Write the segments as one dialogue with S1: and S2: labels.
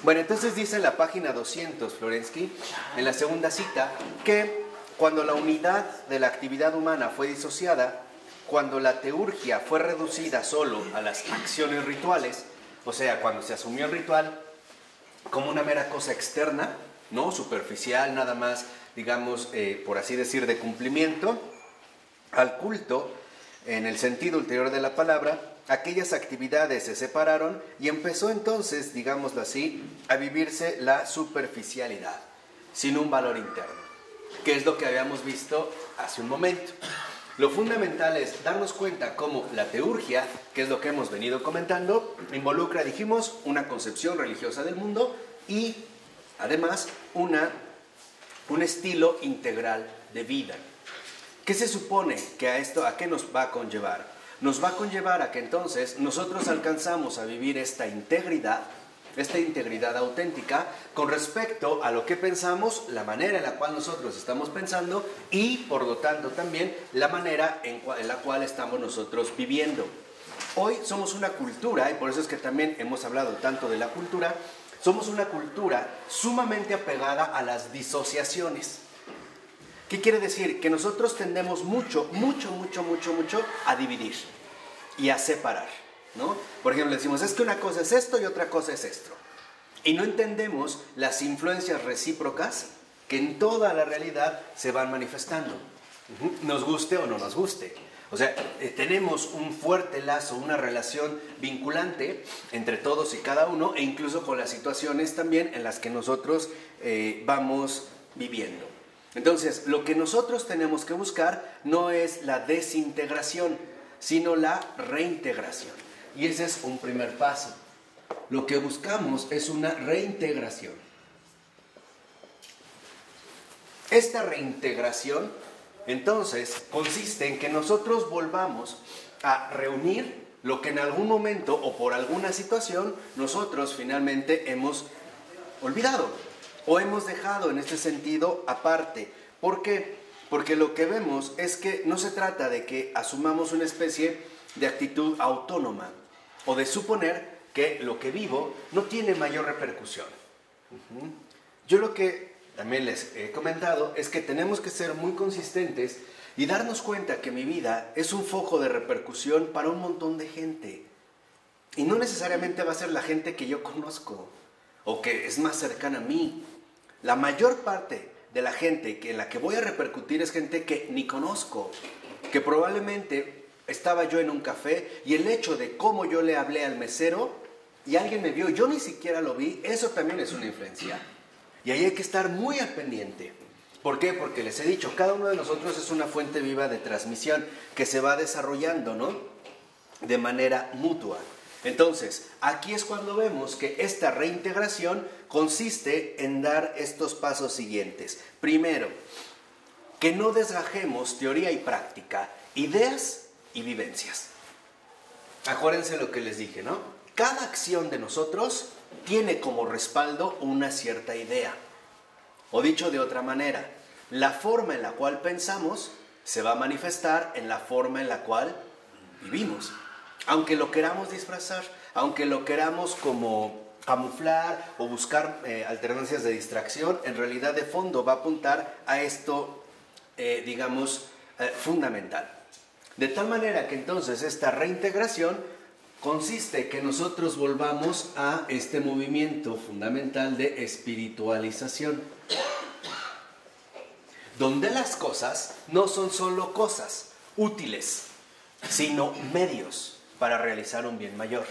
S1: Bueno, entonces dice en la página 200, Florensky, en la segunda cita, que cuando la unidad de la actividad humana fue disociada, cuando la teurgia fue reducida solo a las acciones rituales, o sea, cuando se asumió el ritual como una mera cosa externa, ¿no? Superficial, nada más, digamos, por así decir, de cumplimiento, al culto, en el sentido ulterior de la palabra, aquellas actividades se separaron y empezó entonces, digámoslo así, a vivirse la superficialidad, sin un valor interno, que es lo que habíamos visto hace un momento. Lo fundamental es darnos cuenta cómo la teurgia, que es lo que hemos venido comentando, involucra, dijimos, una concepción religiosa del mundo y, además, un estilo integral de vida. ¿Qué se supone que a qué nos va a conllevar? Nos va a conllevar a que entonces nosotros alcanzamos a vivir esta integridad auténtica con respecto a lo que pensamos, la manera en la cual nosotros estamos pensando y, por lo tanto, también la manera en la cual estamos nosotros viviendo. Hoy somos una cultura, y por eso es que también hemos hablado tanto de la cultura, somos una cultura sumamente apegada a las disociaciones. ¿Qué quiere decir? Que nosotros tendemos mucho a dividir y a separar, ¿no? Por ejemplo, decimos, es que una cosa es esto y otra cosa es esto. Y no entendemos las influencias recíprocas que en toda la realidad se van manifestando, nos guste o no nos guste. O sea, tenemos un fuerte lazo, una relación vinculante entre todos y cada uno, e incluso con las situaciones también en las que nosotros vamos viviendo. Entonces, lo que nosotros tenemos que buscar no es la desintegración, sino la reintegración. Y ese es un primer paso. Lo que buscamos es una reintegración. Esta reintegración, entonces, consiste en que nosotros volvamos a reunir lo que en algún momento o por alguna situación nosotros finalmente hemos olvidado o hemos dejado en este sentido aparte. ¿Por qué? Porque lo que vemos es que no se trata de que asumamos una especie de actitud autónoma o de suponer que lo que vivo no tiene mayor repercusión. Yo lo que también les he comentado es que tenemos que ser muy consistentes y darnos cuenta que mi vida es un foco de repercusión para un montón de gente. Y no necesariamente va a ser la gente que yo conozco o que es más cercana a mí. La mayor parte de la gente en la que voy a repercutir es gente que ni conozco, que probablemente estaba yo en un café y el hecho de cómo yo le hablé al mesero y alguien me vio, yo ni siquiera lo vi, eso también es una influencia. Y ahí hay que estar muy al pendiente. ¿Por qué? Porque les he dicho, cada uno de nosotros es una fuente viva de transmisión que se va desarrollando, ¿no? De manera mutua. Entonces, aquí es cuando vemos que esta reintegración consiste en dar estos pasos siguientes. Primero, que no desgajemos teoría y práctica, ideas y vivencias. Acuérdense lo que les dije, ¿no? Cada acción de nosotros tiene como respaldo una cierta idea. O dicho de otra manera, la forma en la cual pensamos se va a manifestar en la forma en la cual vivimos. Aunque lo queramos disfrazar, aunque lo queramos como camuflar o buscar alternancias de distracción, en realidad de fondo va a apuntar a esto, fundamental. De tal manera que entonces esta reintegración consiste en que nosotros volvamos a este movimiento fundamental de espiritualización, donde las cosas no son solo cosas útiles, sino medios para realizar un bien mayor.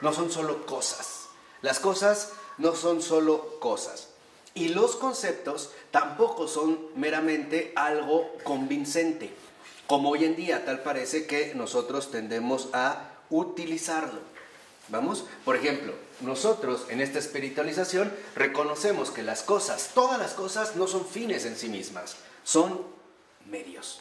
S1: No son solo cosas. Las cosas no son solo cosas. Y los conceptos tampoco son meramente algo convincente, como hoy en día tal parece que nosotros tendemos a utilizarlo. ¿Vamos? Por ejemplo, nosotros en esta espiritualización reconocemos que las cosas, todas las cosas no son fines en sí mismas, son medios.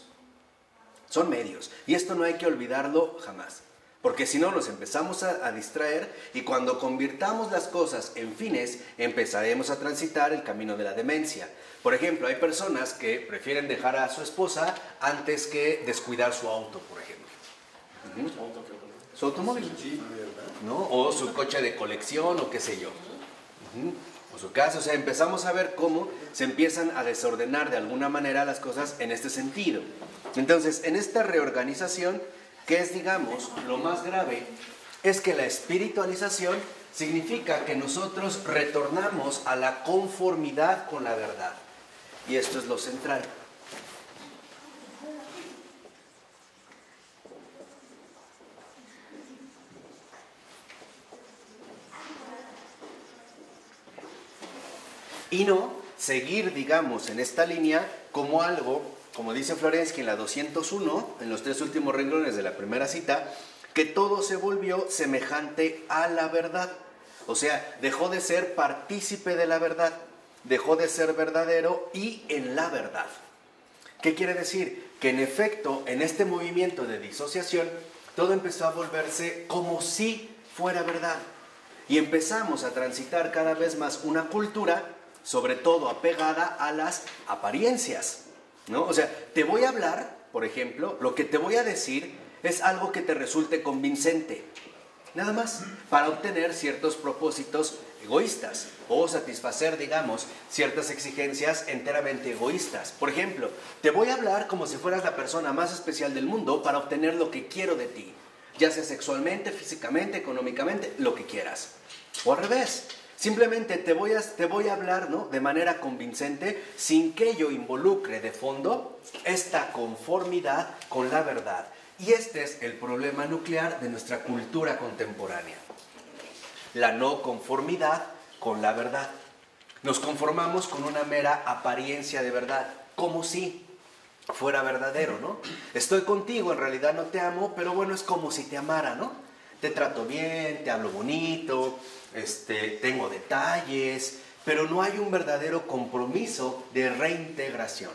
S1: Son medios. Y esto no hay que olvidarlo jamás. Porque si no nos empezamos a distraer y cuando convirtamos las cosas en fines, empezaremos a transitar el camino de la demencia. Por ejemplo, hay personas que prefieren dejar a su esposa antes que descuidar su auto, por ejemplo. Su automóvil, ¿no? O su coche de colección o qué sé yo. Por su caso, o sea, empezamos a ver cómo se empiezan a desordenar de alguna manera las cosas en este sentido. Entonces, en esta reorganización, que es, digamos, lo más grave, es que la espiritualización significa que nosotros retornamos a la conformidad con la verdad. Y esto es lo central. Y no seguir, digamos, en esta línea como algo, como dice Florensky en la 201, en los 3 últimos renglones de la primera cita, que todo se volvió semejante a la verdad. O sea, dejó de ser partícipe de la verdad, dejó de ser verdadero y en la verdad. ¿Qué quiere decir? Que en efecto, en este movimiento de disociación, todo empezó a volverse como si fuera verdad. Y empezamos a transitar cada vez más una cultura, sobre todo apegada a las apariencias, ¿no? O sea, te voy a hablar, por ejemplo, lo que te voy a decir es algo que te resulte convincente, nada más, para obtener ciertos propósitos egoístas o satisfacer, digamos, ciertas exigencias enteramente egoístas. Por ejemplo, te voy a hablar como si fueras la persona más especial del mundo para obtener lo que quiero de ti, ya sea sexualmente, físicamente, económicamente, lo que quieras. O al revés. Simplemente te voy a hablar, ¿no?, de manera convincente, sin que ello involucre de fondo esta conformidad con la verdad. Y este es el problema nuclear de nuestra cultura contemporánea. La no conformidad con la verdad. Nos conformamos con una mera apariencia de verdad, como si fuera verdadero, ¿no? Estoy contigo, en realidad no te amo, pero bueno, es como si te amara, ¿no? Te trato bien, te hablo bonito, tengo detalles, pero no hay un verdadero compromiso de reintegración.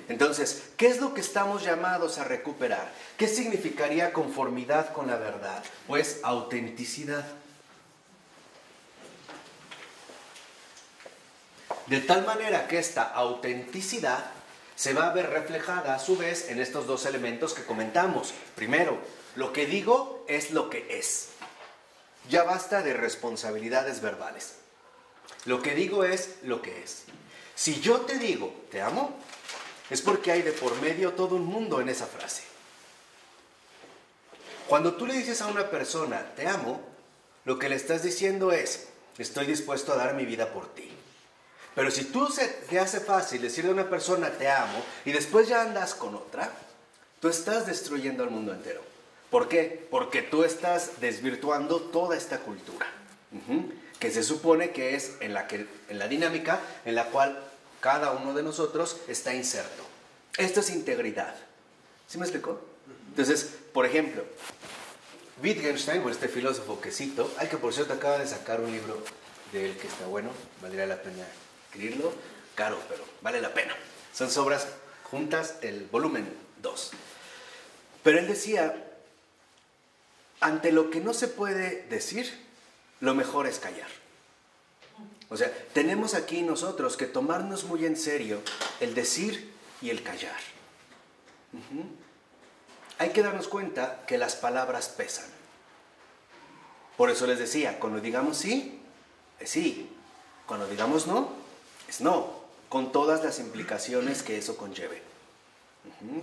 S1: Entonces, ¿qué es lo que estamos llamados a recuperar? ¿Qué significaría conformidad con la verdad? Pues autenticidad. De tal manera que esta autenticidad se va a ver reflejada a su vez en estos dos elementos que comentamos. Primero, lo que digo es lo que es. Ya basta de responsabilidades verbales. Lo que digo es lo que es. Si yo te digo, te amo, es porque hay de por medio todo un mundo en esa frase. Cuando tú le dices a una persona, te amo, lo que le estás diciendo es, estoy dispuesto a dar mi vida por ti. Pero si te hace fácil decirle a una persona, te amo, y después ya andas con otra, tú estás destruyendo al mundo entero. ¿Por qué? Porque tú estás desvirtuando toda esta cultura, que se supone que es en la dinámica en la cual cada uno de nosotros está inserto. Esto es integridad. ¿Sí me explicó? Entonces, por ejemplo, Wittgenstein, o este filósofo que cito, que por cierto acaba de sacar un libro de él que está bueno, valdría la pena adquirirlo, caro, pero vale la pena. Son obras juntas, el volumen 2. Pero él decía, ante lo que no se puede decir, lo mejor es callar. O sea, tenemos aquí nosotros que tomarnos muy en serio el decir y el callar. Hay que darnos cuenta que las palabras pesan. Por eso les decía, cuando digamos sí, es sí. Cuando digamos no, es no. Con todas las implicaciones que eso conlleve.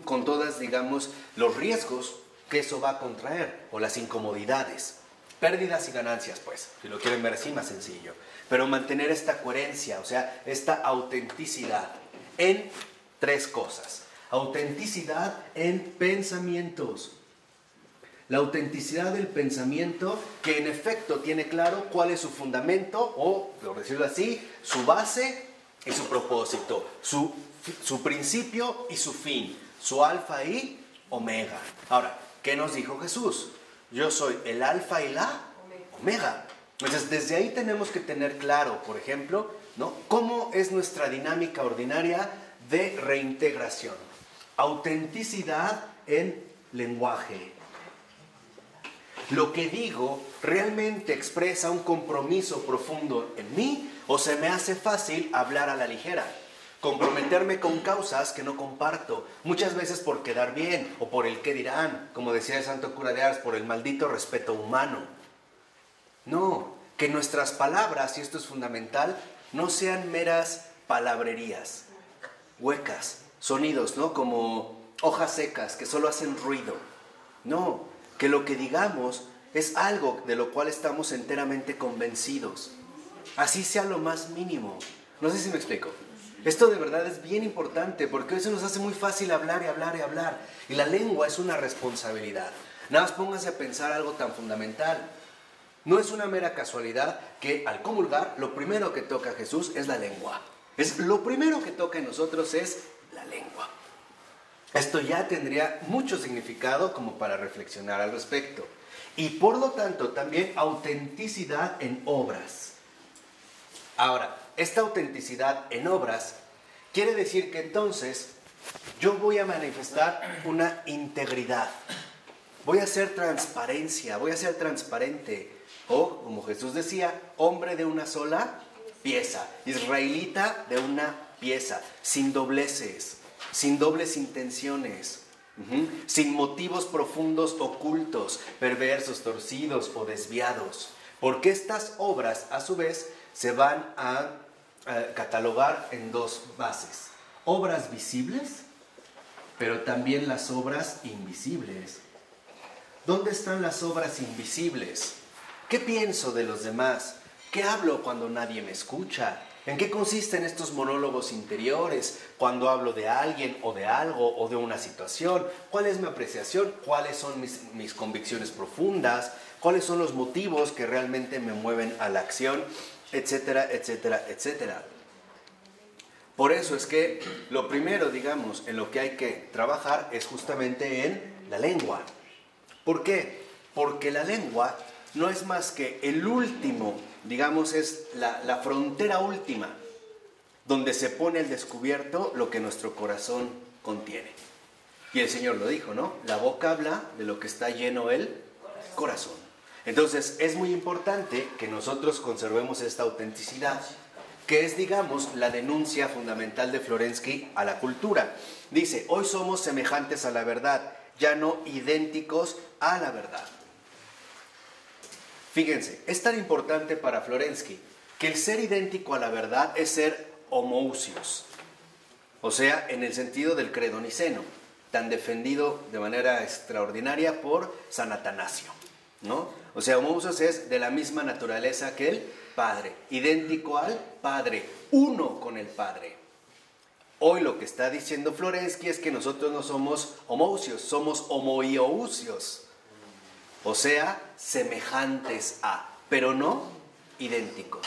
S1: Con todas, digamos, los riesgos que eso va a contraer, o las incomodidades, pérdidas y ganancias, pues, si lo quieren ver así, más sencillo. Pero mantener esta coherencia, o sea, esta autenticidad en 3 cosas. Autenticidad en pensamientos. La autenticidad del pensamiento que en efecto tiene claro cuál es su fundamento, o, por decirlo así, su base y su propósito, su principio y su fin, su alfa y omega. Ahora, ¿qué nos dijo Jesús? Yo soy el alfa y la omega. Entonces, desde ahí tenemos que tener claro, por ejemplo, ¿no?, cómo es nuestra dinámica ordinaria de reintegración. Autenticidad en lenguaje. ¿Lo que digo realmente expresa un compromiso profundo en mí o se me hace fácil hablar a la ligera? Comprometerme con causas que no comparto, muchas veces por quedar bien o por el qué dirán, como decía el santo cura de Ars, por el maldito respeto humano. No, que nuestras palabras, y esto es fundamental, no sean meras palabrerías, huecas, sonidos, ¿no? Como hojas secas que solo hacen ruido. No, que lo que digamos es algo de lo cual estamos enteramente convencidos. Así sea lo más mínimo. No sé si me explico. Esto de verdad es bien importante porque hoy se nos hace muy fácil hablar y hablar y hablar. Y la lengua es una responsabilidad. Nada más pónganse a pensar algo tan fundamental. No es una mera casualidad que al comulgar lo primero que toca Jesús es la lengua. Lo primero que toca en nosotros es la lengua. Esto ya tendría mucho significado como para reflexionar al respecto. Y por lo tanto también autenticidad en obras. Ahora, esta autenticidad en obras quiere decir que entonces yo voy a manifestar una integridad. Voy a hacer transparencia, voy a ser transparente. O, como Jesús decía, hombre de una sola pieza, israelita de una pieza, sin dobleces, sin dobles intenciones, sin motivos profundos, ocultos, perversos, torcidos o desviados. Porque estas obras, a su vez, se van a catalogar en dos bases. Obras visibles, pero también las obras invisibles. ¿Dónde están las obras invisibles? ¿Qué pienso de los demás? ¿Qué hablo cuando nadie me escucha? ¿En qué consisten estos monólogos interiores cuando hablo de alguien o de algo o de una situación? ¿Cuál es mi apreciación? ¿Cuáles son mis convicciones profundas? ¿Cuáles son los motivos que realmente me mueven a la acción? Etcétera, etcétera, etcétera. Por eso es que lo primero, digamos, en lo que hay que trabajar es justamente en la lengua. ¿Por qué? Porque la lengua no es más que el último, digamos, es la frontera última, donde se pone al descubierto lo que nuestro corazón contiene. Y el Señor lo dijo, ¿no? La boca habla de lo que está lleno el corazón. Entonces, es muy importante que nosotros conservemos esta autenticidad, que es, digamos, la denuncia fundamental de Florensky a la cultura. Dice, hoy somos semejantes a la verdad, ya no idénticos a la verdad. Fíjense, es tan importante para Florensky que el ser idéntico a la verdad es ser homoousios, o sea, en el sentido del credo niceno, tan defendido de manera extraordinaria por San Atanasio, ¿no? O sea, homoousios es de la misma naturaleza que el Padre, idéntico al Padre, uno con el Padre. Hoy lo que está diciendo Florensky es que nosotros no somos homoousios, somos homoiousios. O sea, semejantes a, pero no idénticos.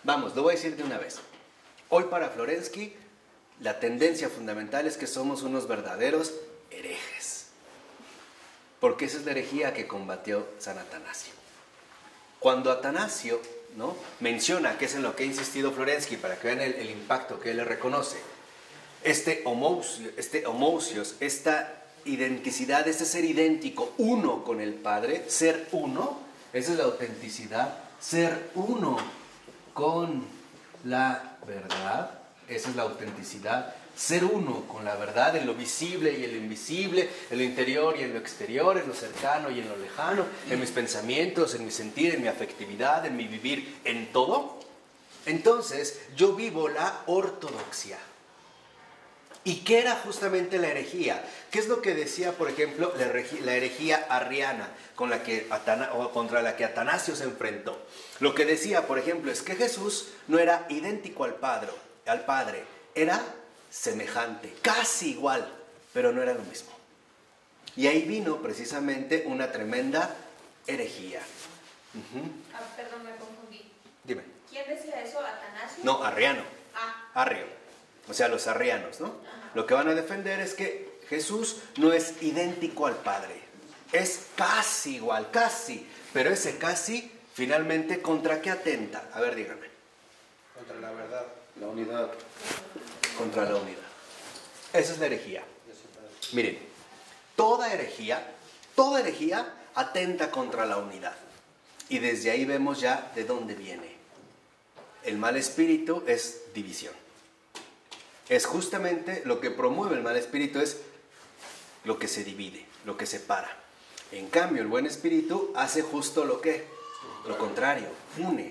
S1: Vamos, lo voy a decir de una vez. Hoy para Florensky, la tendencia fundamental es que somos unos verdaderos herejes. Porque esa es la herejía que combatió San Atanasio. Cuando Atanasio, ¿no?, menciona, que es en lo que ha insistido Florensky, para que vean el impacto que él le reconoce, este homoousios, esta identicidad, este ser idéntico, uno con el Padre, ser uno, esa es la autenticidad, ser uno con la verdad, esa es la autenticidad, ser uno con la verdad en lo visible y en lo invisible, en lo interior y en lo exterior, en lo cercano y en lo lejano, en mis pensamientos, en mi sentir, en mi afectividad, en mi vivir, en todo. Entonces yo vivo la ortodoxia. ¿Y qué era justamente la herejía? ¿Qué es lo que decía, por ejemplo, la herejía arriana contra la que Atanasio se enfrentó? Lo que decía, por ejemplo, es que Jesús no era idéntico al Padre, era semejante, casi igual, pero no era lo mismo. Y ahí vino precisamente una tremenda herejía.
S2: Perdón, me confundí.
S1: Dime.
S2: ¿Quién decía eso? ¿Atanasio?
S1: No, arriano. Arrio. O sea, los arrianos, ¿no? Lo que van a defender es que Jesús no es idéntico al Padre. Es casi igual, casi. Pero ese casi, finalmente, ¿contra qué atenta? A ver, díganme.
S3: Contra la verdad, la unidad.
S1: Contra la unidad. Esa es la herejía. Miren, toda herejía atenta contra la unidad. Y desde ahí vemos ya de dónde viene. El mal espíritu es división. Es justamente lo que promueve el mal espíritu, es lo que se divide, lo que separa. En cambio, el buen espíritu hace justo lo que Lo contrario, une.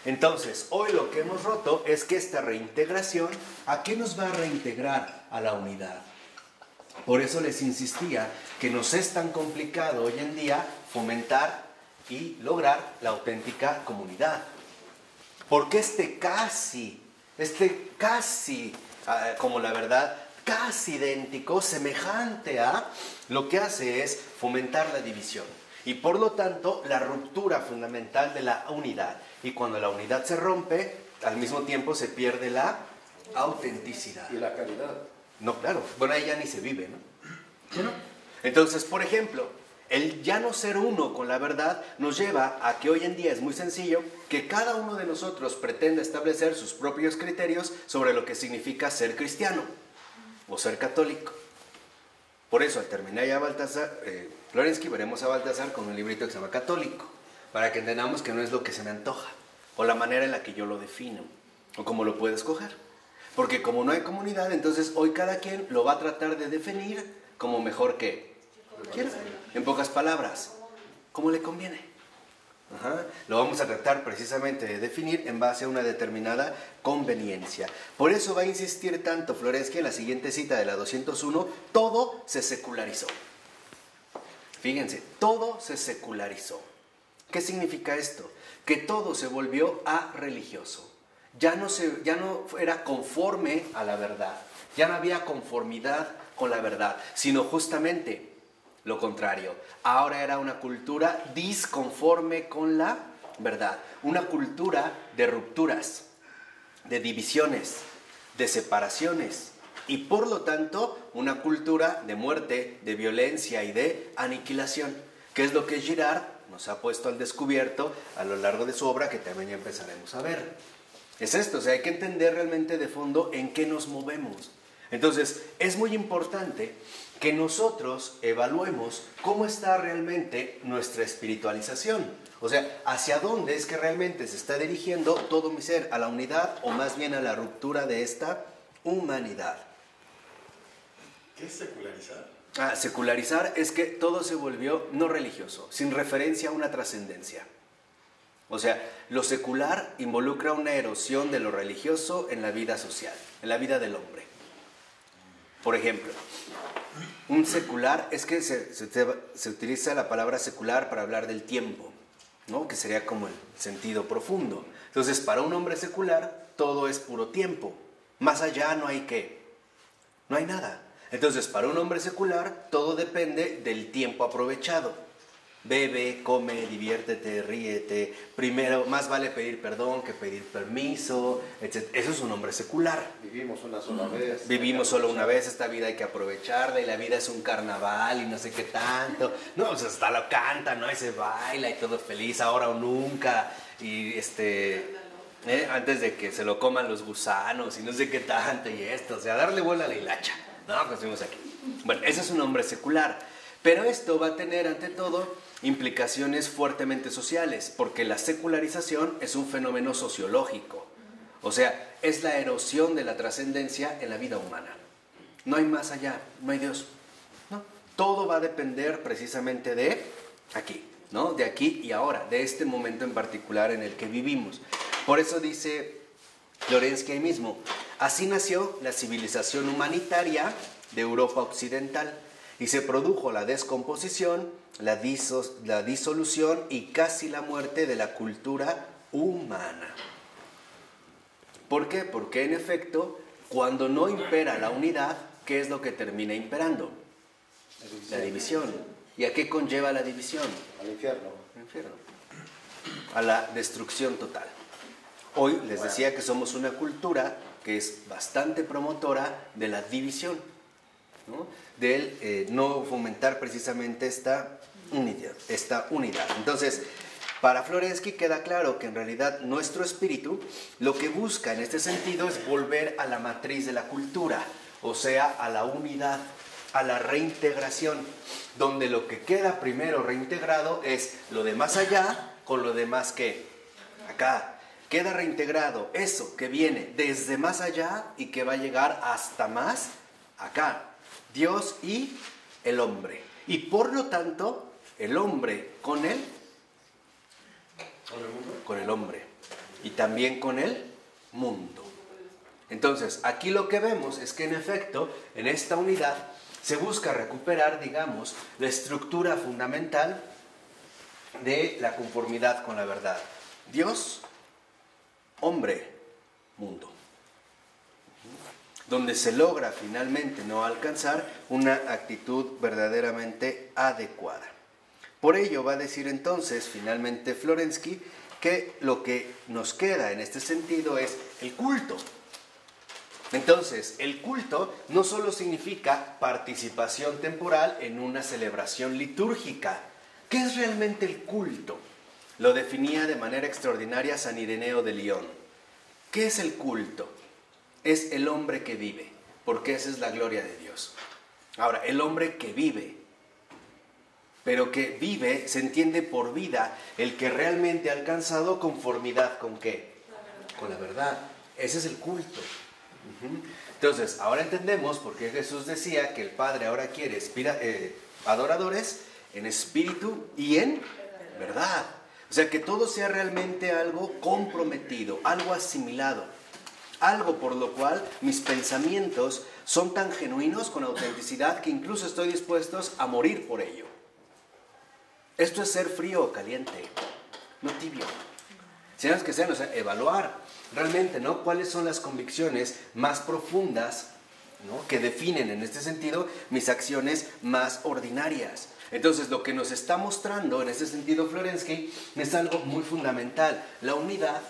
S1: Entonces, hoy lo que hemos roto es que esta reintegración, ¿a qué nos va a reintegrar? A la unidad. Por eso les insistía que nos es tan complicado hoy en día fomentar y lograr la auténtica comunidad. Porque este casi, como la verdad, casi idéntico, semejante a, lo que hace es fomentar la división. Y por lo tanto, la ruptura fundamental de la unidad. Y cuando la unidad se rompe, al mismo tiempo se pierde la autenticidad.
S3: Y la caridad.
S1: No, claro. Bueno, ahí ya ni se vive, ¿no? ¿Sí, no? Entonces, por ejemplo, el ya no ser uno con la verdad nos lleva a que hoy en día es muy sencillo que cada uno de nosotros pretenda establecer sus propios criterios sobre lo que significa ser cristiano o ser católico. Por eso, al terminar ya Florensky, veremos a Baltasar con un librito que se llama Católico, para que entendamos que no es lo que se me antoja, o la manera en la que yo lo defino, o cómo lo puedo escoger. Porque como no hay comunidad, entonces hoy cada quien lo va a tratar de definir como mejor que quiera. En pocas palabras, como le conviene. Lo vamos a tratar precisamente de definir en base a una determinada conveniencia. Por eso va a insistir tanto Florensky en la siguiente cita de la 201, todo se secularizó. Fíjense, todo se secularizó. ¿Qué significa esto? Que todo se volvió religioso. Ya no era conforme a la verdad, ya no había conformidad con la verdad, sino justamente lo contrario. Ahora era una cultura disconforme con la verdad, una cultura de rupturas, de divisiones, de separaciones y por lo tanto una cultura de muerte, de violencia y de aniquilación, que es lo que Girard nos ha puesto al descubierto a lo largo de su obra, que también ya empezaremos a ver. Es esto, o sea, hay que entender realmente de fondo en qué nos movemos. Entonces, es muy importante que nosotros evaluemos cómo está realmente nuestra espiritualización. O sea, hacia dónde es que realmente se está dirigiendo todo mi ser, a la unidad o más bien a la ruptura de esta humanidad.
S4: ¿Qué es secularizar?
S1: Secularizar es que todo se volvió no religioso, sin referencia a una trascendencia. O sea, lo secular involucra una erosión de lo religioso en la vida social, en la vida del hombre. Por ejemplo, un secular es que se utiliza la palabra secular para hablar del tiempo, ¿no? Que sería como el sentido profundo. Entonces, para un hombre secular, todo es puro tiempo. Más allá no hay qué, no hay nada. Entonces, para un hombre secular, todo depende del tiempo aprovechado. Bebe, come, diviértete, ríete. Primero, más vale pedir perdón que pedir permiso, etc. Eso es un hombre secular.
S3: Vivimos una sola vez.
S1: Vivimos solo una vez, esta vida hay que aprovecharla y la vida es un carnaval y no sé qué tanto. No, pues hasta lo canta, ¿no? Y se baila y todo feliz, ahora o nunca. Y antes de que se lo coman los gusanos y no sé qué tanto y esto. O sea, darle vuelo a la hilacha. No, pues fuimos aquí. Bueno, ese es un hombre secular. Pero esto va a tener, ante todo, implicaciones fuertemente sociales, porque la secularización es un fenómeno sociológico. O sea, es la erosión de la trascendencia en la vida humana. No hay más allá, no hay Dios. No, todo va a depender precisamente de aquí, ¿no? De aquí y ahora, de este momento en particular en el que vivimos. Por eso dice Florensky ahí mismo, así nació la civilización humanitaria de Europa occidental. Y se produjo la descomposición, la disolución y casi la muerte de la cultura humana. ¿Por qué? Porque en efecto, cuando no impera la unidad, ¿qué es lo que termina imperando? La división. ¿Y a qué conlleva la división?
S3: Al infierno.
S1: Al infierno. A la destrucción total. Hoy les decía que somos una cultura que es bastante promotora de la división, ¿no? Del no fomentar precisamente esta unidad. Entonces, para Florensky queda claro que en realidad nuestro espíritu lo que busca en este sentido es volver a la matriz de la cultura, o sea, a la unidad, a la reintegración, donde lo que queda primero reintegrado es lo de más allá con lo de más que acá. Queda reintegrado eso que viene desde más allá y que va a llegar hasta más acá. Dios y el hombre. Y por lo tanto, el hombre con
S4: ¿Con el mundo?
S1: Con el hombre y también con el mundo. Entonces, aquí lo que vemos es que en efecto, en esta unidad se busca recuperar, digamos, la estructura fundamental de la conformidad con la verdad. Dios, hombre, mundo. Donde se logra finalmente no alcanzar una actitud verdaderamente adecuada. Por ello va a decir entonces finalmente Florensky que lo que nos queda en este sentido es el culto. Entonces, el culto no solo significa participación temporal en una celebración litúrgica. ¿Qué es realmente el culto? Lo definía de manera extraordinaria San Ireneo de León. ¿Qué es el culto? Es el hombre que vive, porque esa es la gloria de Dios. Ahora, el hombre que vive, pero que vive, se entiende por vida, el que realmente ha alcanzado conformidad ¿con qué? Con la verdad. Ese es el culto. Entonces, ahora entendemos por qué Jesús decía que el Padre ahora quiere adoradores en espíritu y en verdad. O sea, que todo sea realmente algo comprometido, algo asimilado, algo por lo cual mis pensamientos son tan genuinos con autenticidad que incluso estoy dispuesto a morir por ello. Esto es ser frío o caliente, no tibio. Sean que sean, o sea, evaluar realmente, ¿no?, cuáles son las convicciones más profundas, ¿no?, que definen en este sentido mis acciones más ordinarias. Entonces, lo que nos está mostrando en este sentido Florensky es algo muy fundamental. La unidad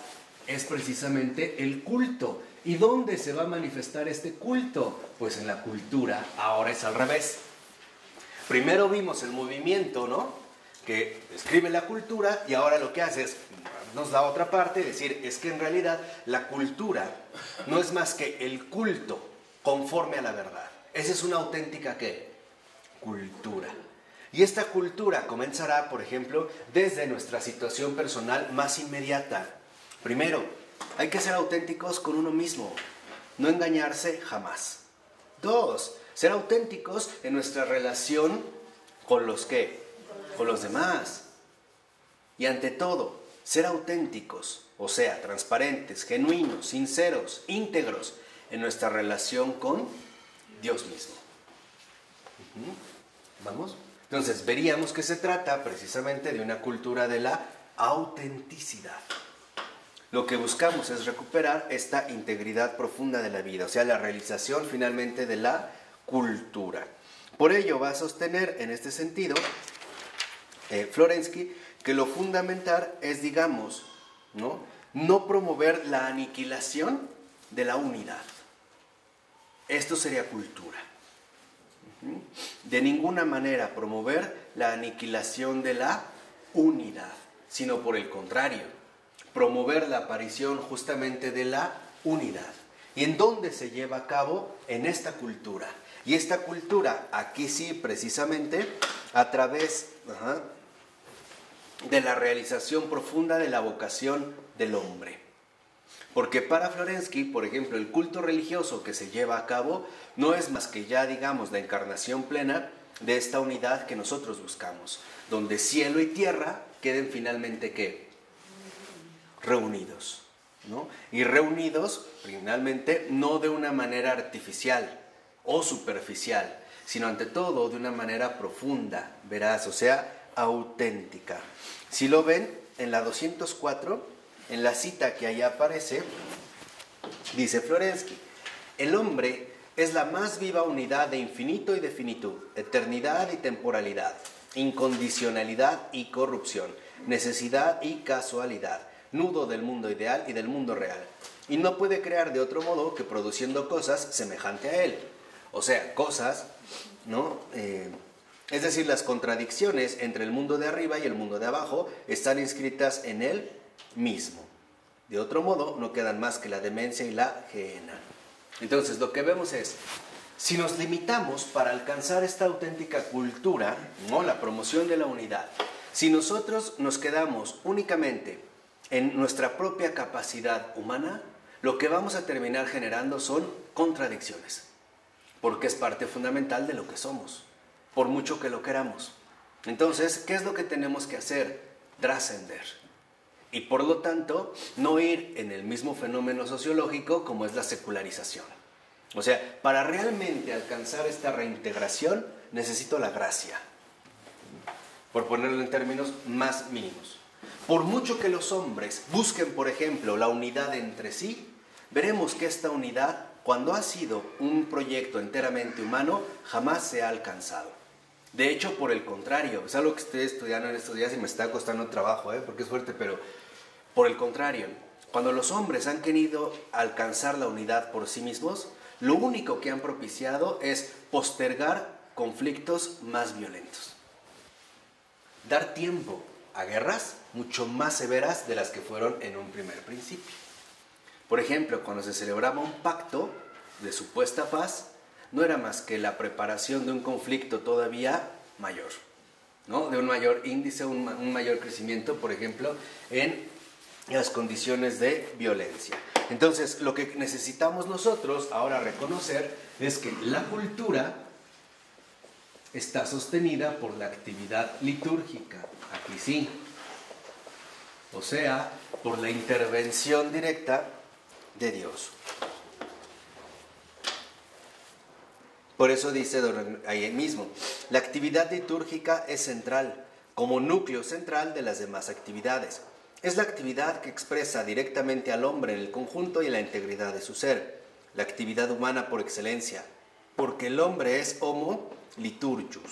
S1: es precisamente el culto. ¿Y dónde se va a manifestar este culto? Pues en la cultura. Ahora es al revés. Primero vimos el movimiento, ¿no?, que describe la cultura, y ahora lo que hace es nos da otra parte, decir, es que en realidad la cultura no es más que el culto conforme a la verdad. Esa es una auténtica, ¿qué? Cultura. Y esta cultura comenzará, por ejemplo, desde nuestra situación personal más inmediata. Primero, hay que ser auténticos con uno mismo, no engañarse jamás. Dos, ser auténticos en nuestra relación con los ¿qué? Con los demás. Y ante todo, ser auténticos, o sea, transparentes, genuinos, sinceros, íntegros en nuestra relación con Dios mismo. ¿Vamos? Entonces, veríamos que se trata precisamente de una cultura de la autenticidad. Lo que buscamos es recuperar esta integridad profunda de la vida, o sea, la realización finalmente de la cultura. Por ello va a sostener en este sentido Florensky que lo fundamental es, digamos, no promover la aniquilación de la unidad. Esto sería cultura. De ninguna manera promover la aniquilación de la unidad, sino por el contrario, promover la aparición justamente de la unidad. ¿Y en dónde se lleva a cabo? En esta cultura. Y esta cultura, aquí sí, precisamente, a través de la realización profunda de la vocación del hombre. Porque para Florensky, por ejemplo, el culto religioso que se lleva a cabo no es más que ya, digamos, la encarnación plena de esta unidad que nosotros buscamos, donde cielo y tierra queden finalmente, ¿qué? Reunidos, ¿no? Y reunidos, finalmente, no de una manera artificial o superficial, sino ante todo de una manera profunda, veraz, o sea, auténtica. Si lo ven, en la 204, en la cita que ahí aparece, dice Florensky, el hombre es la más viva unidad de infinito y de finitud, eternidad y temporalidad, incondicionalidad y corrupción, necesidad y casualidad, nudo del mundo ideal y del mundo real, y no puede crear de otro modo que produciendo cosas semejante a él, o sea, cosas, ¿no?, es decir, las contradicciones entre el mundo de arriba y el mundo de abajo están inscritas en él mismo. De otro modo, no quedan más que la demencia y la gehenna. Entonces, lo que vemos es, si nos limitamos para alcanzar esta auténtica cultura, ¿no?, la promoción de la unidad, si nosotros nos quedamos únicamente en nuestra propia capacidad humana, lo que vamos a terminar generando son contradicciones, porque es parte fundamental de lo que somos, por mucho que lo queramos. Entonces, ¿qué es lo que tenemos que hacer? Trascender. y por lo tanto no ir en el mismo fenómeno sociológico como es la secularización. O sea, para realmente alcanzar esta reintegración necesito la gracia, por ponerlo en términos más mínimos. Por mucho que los hombres busquen, por ejemplo, la unidad entre sí, veremos que esta unidad, cuando ha sido un proyecto enteramente humano, jamás se ha alcanzado. De hecho, por el contrario, es algo que estoy estudiando en estos días y me está costando trabajo, porque es fuerte, pero por el contrario, cuando los hombres han querido alcanzar la unidad por sí mismos, lo único que han propiciado es postergar conflictos más violentos. Dar tiempo a guerras mucho más severas de las que fueron en un primer principio. Por ejemplo, cuando se celebraba un pacto de supuesta paz, no era más que la preparación de un conflicto todavía mayor, ¿no? De un mayor índice, un mayor crecimiento, por ejemplo, en las condiciones de violencia. Entonces, lo que necesitamos nosotros ahora reconocer es que la cultura está sostenida por la actividad litúrgica, aquí sí, o sea, por la intervención directa de Dios. Por eso dice ahí mismo, la actividad litúrgica es central, como núcleo central de las demás actividades. Es la actividad que expresa directamente al hombre en el conjunto y en la integridad de su ser, la actividad humana por excelencia, porque el hombre es homo liturgus.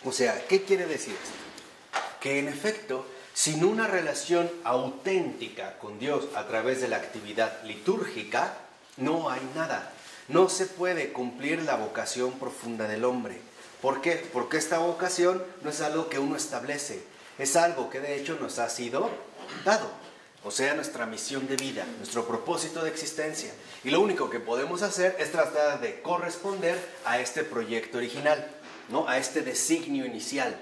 S1: O sea, ¿qué quiere decir esto? Que en efecto, sin una relación auténtica con Dios a través de la actividad litúrgica, no hay nada. No se puede cumplir la vocación profunda del hombre. ¿Por qué? Porque esta vocación no es algo que uno establece, es algo que de hecho nos ha sido dado. O sea, nuestra misión de vida, nuestro propósito de existencia. Y lo único que podemos hacer es tratar de corresponder a este proyecto original, ¿no? A este designio inicial.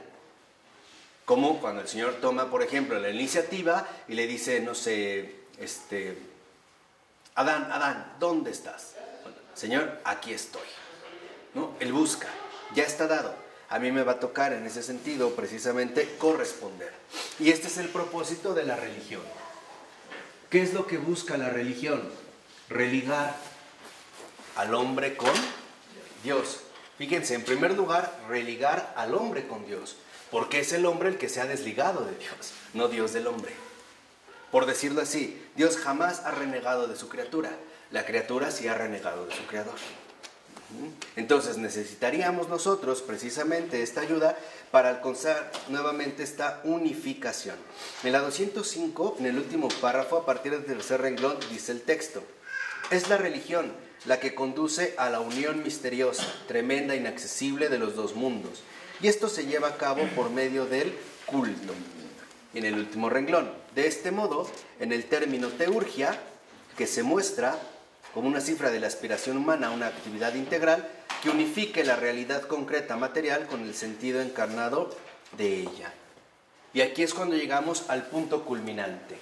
S1: Como cuando el Señor toma, por ejemplo, la iniciativa y le dice, no sé, Adán, ¿dónde estás? Señor, aquí estoy, ¿no? Él busca, ya está dado. A mí me va a tocar en ese sentido precisamente corresponder. Y este es el propósito de la religión. ¿Qué es lo que busca la religión? Religar al hombre con Dios. Fíjense, en primer lugar, religar al hombre con Dios, porque es el hombre el que se ha desligado de Dios, no Dios del hombre. Por decirlo así, Dios jamás ha renegado de su criatura. La criatura sí ha renegado de su creador. Entonces necesitaríamos nosotros precisamente esta ayuda para alcanzar nuevamente esta unificación. En la 205, en el último párrafo, a partir del tercer renglón, dice el texto: es la religión la que conduce a la unión misteriosa, tremenda, inaccesible de los dos mundos. Y esto se lleva a cabo por medio del culto. En el último renglón. De este modo, en el término teurgia, que se muestra como una cifra de la aspiración humana a una actividad integral que unifique la realidad concreta material con el sentido encarnado de ella. Y aquí es cuando llegamos al punto culminante.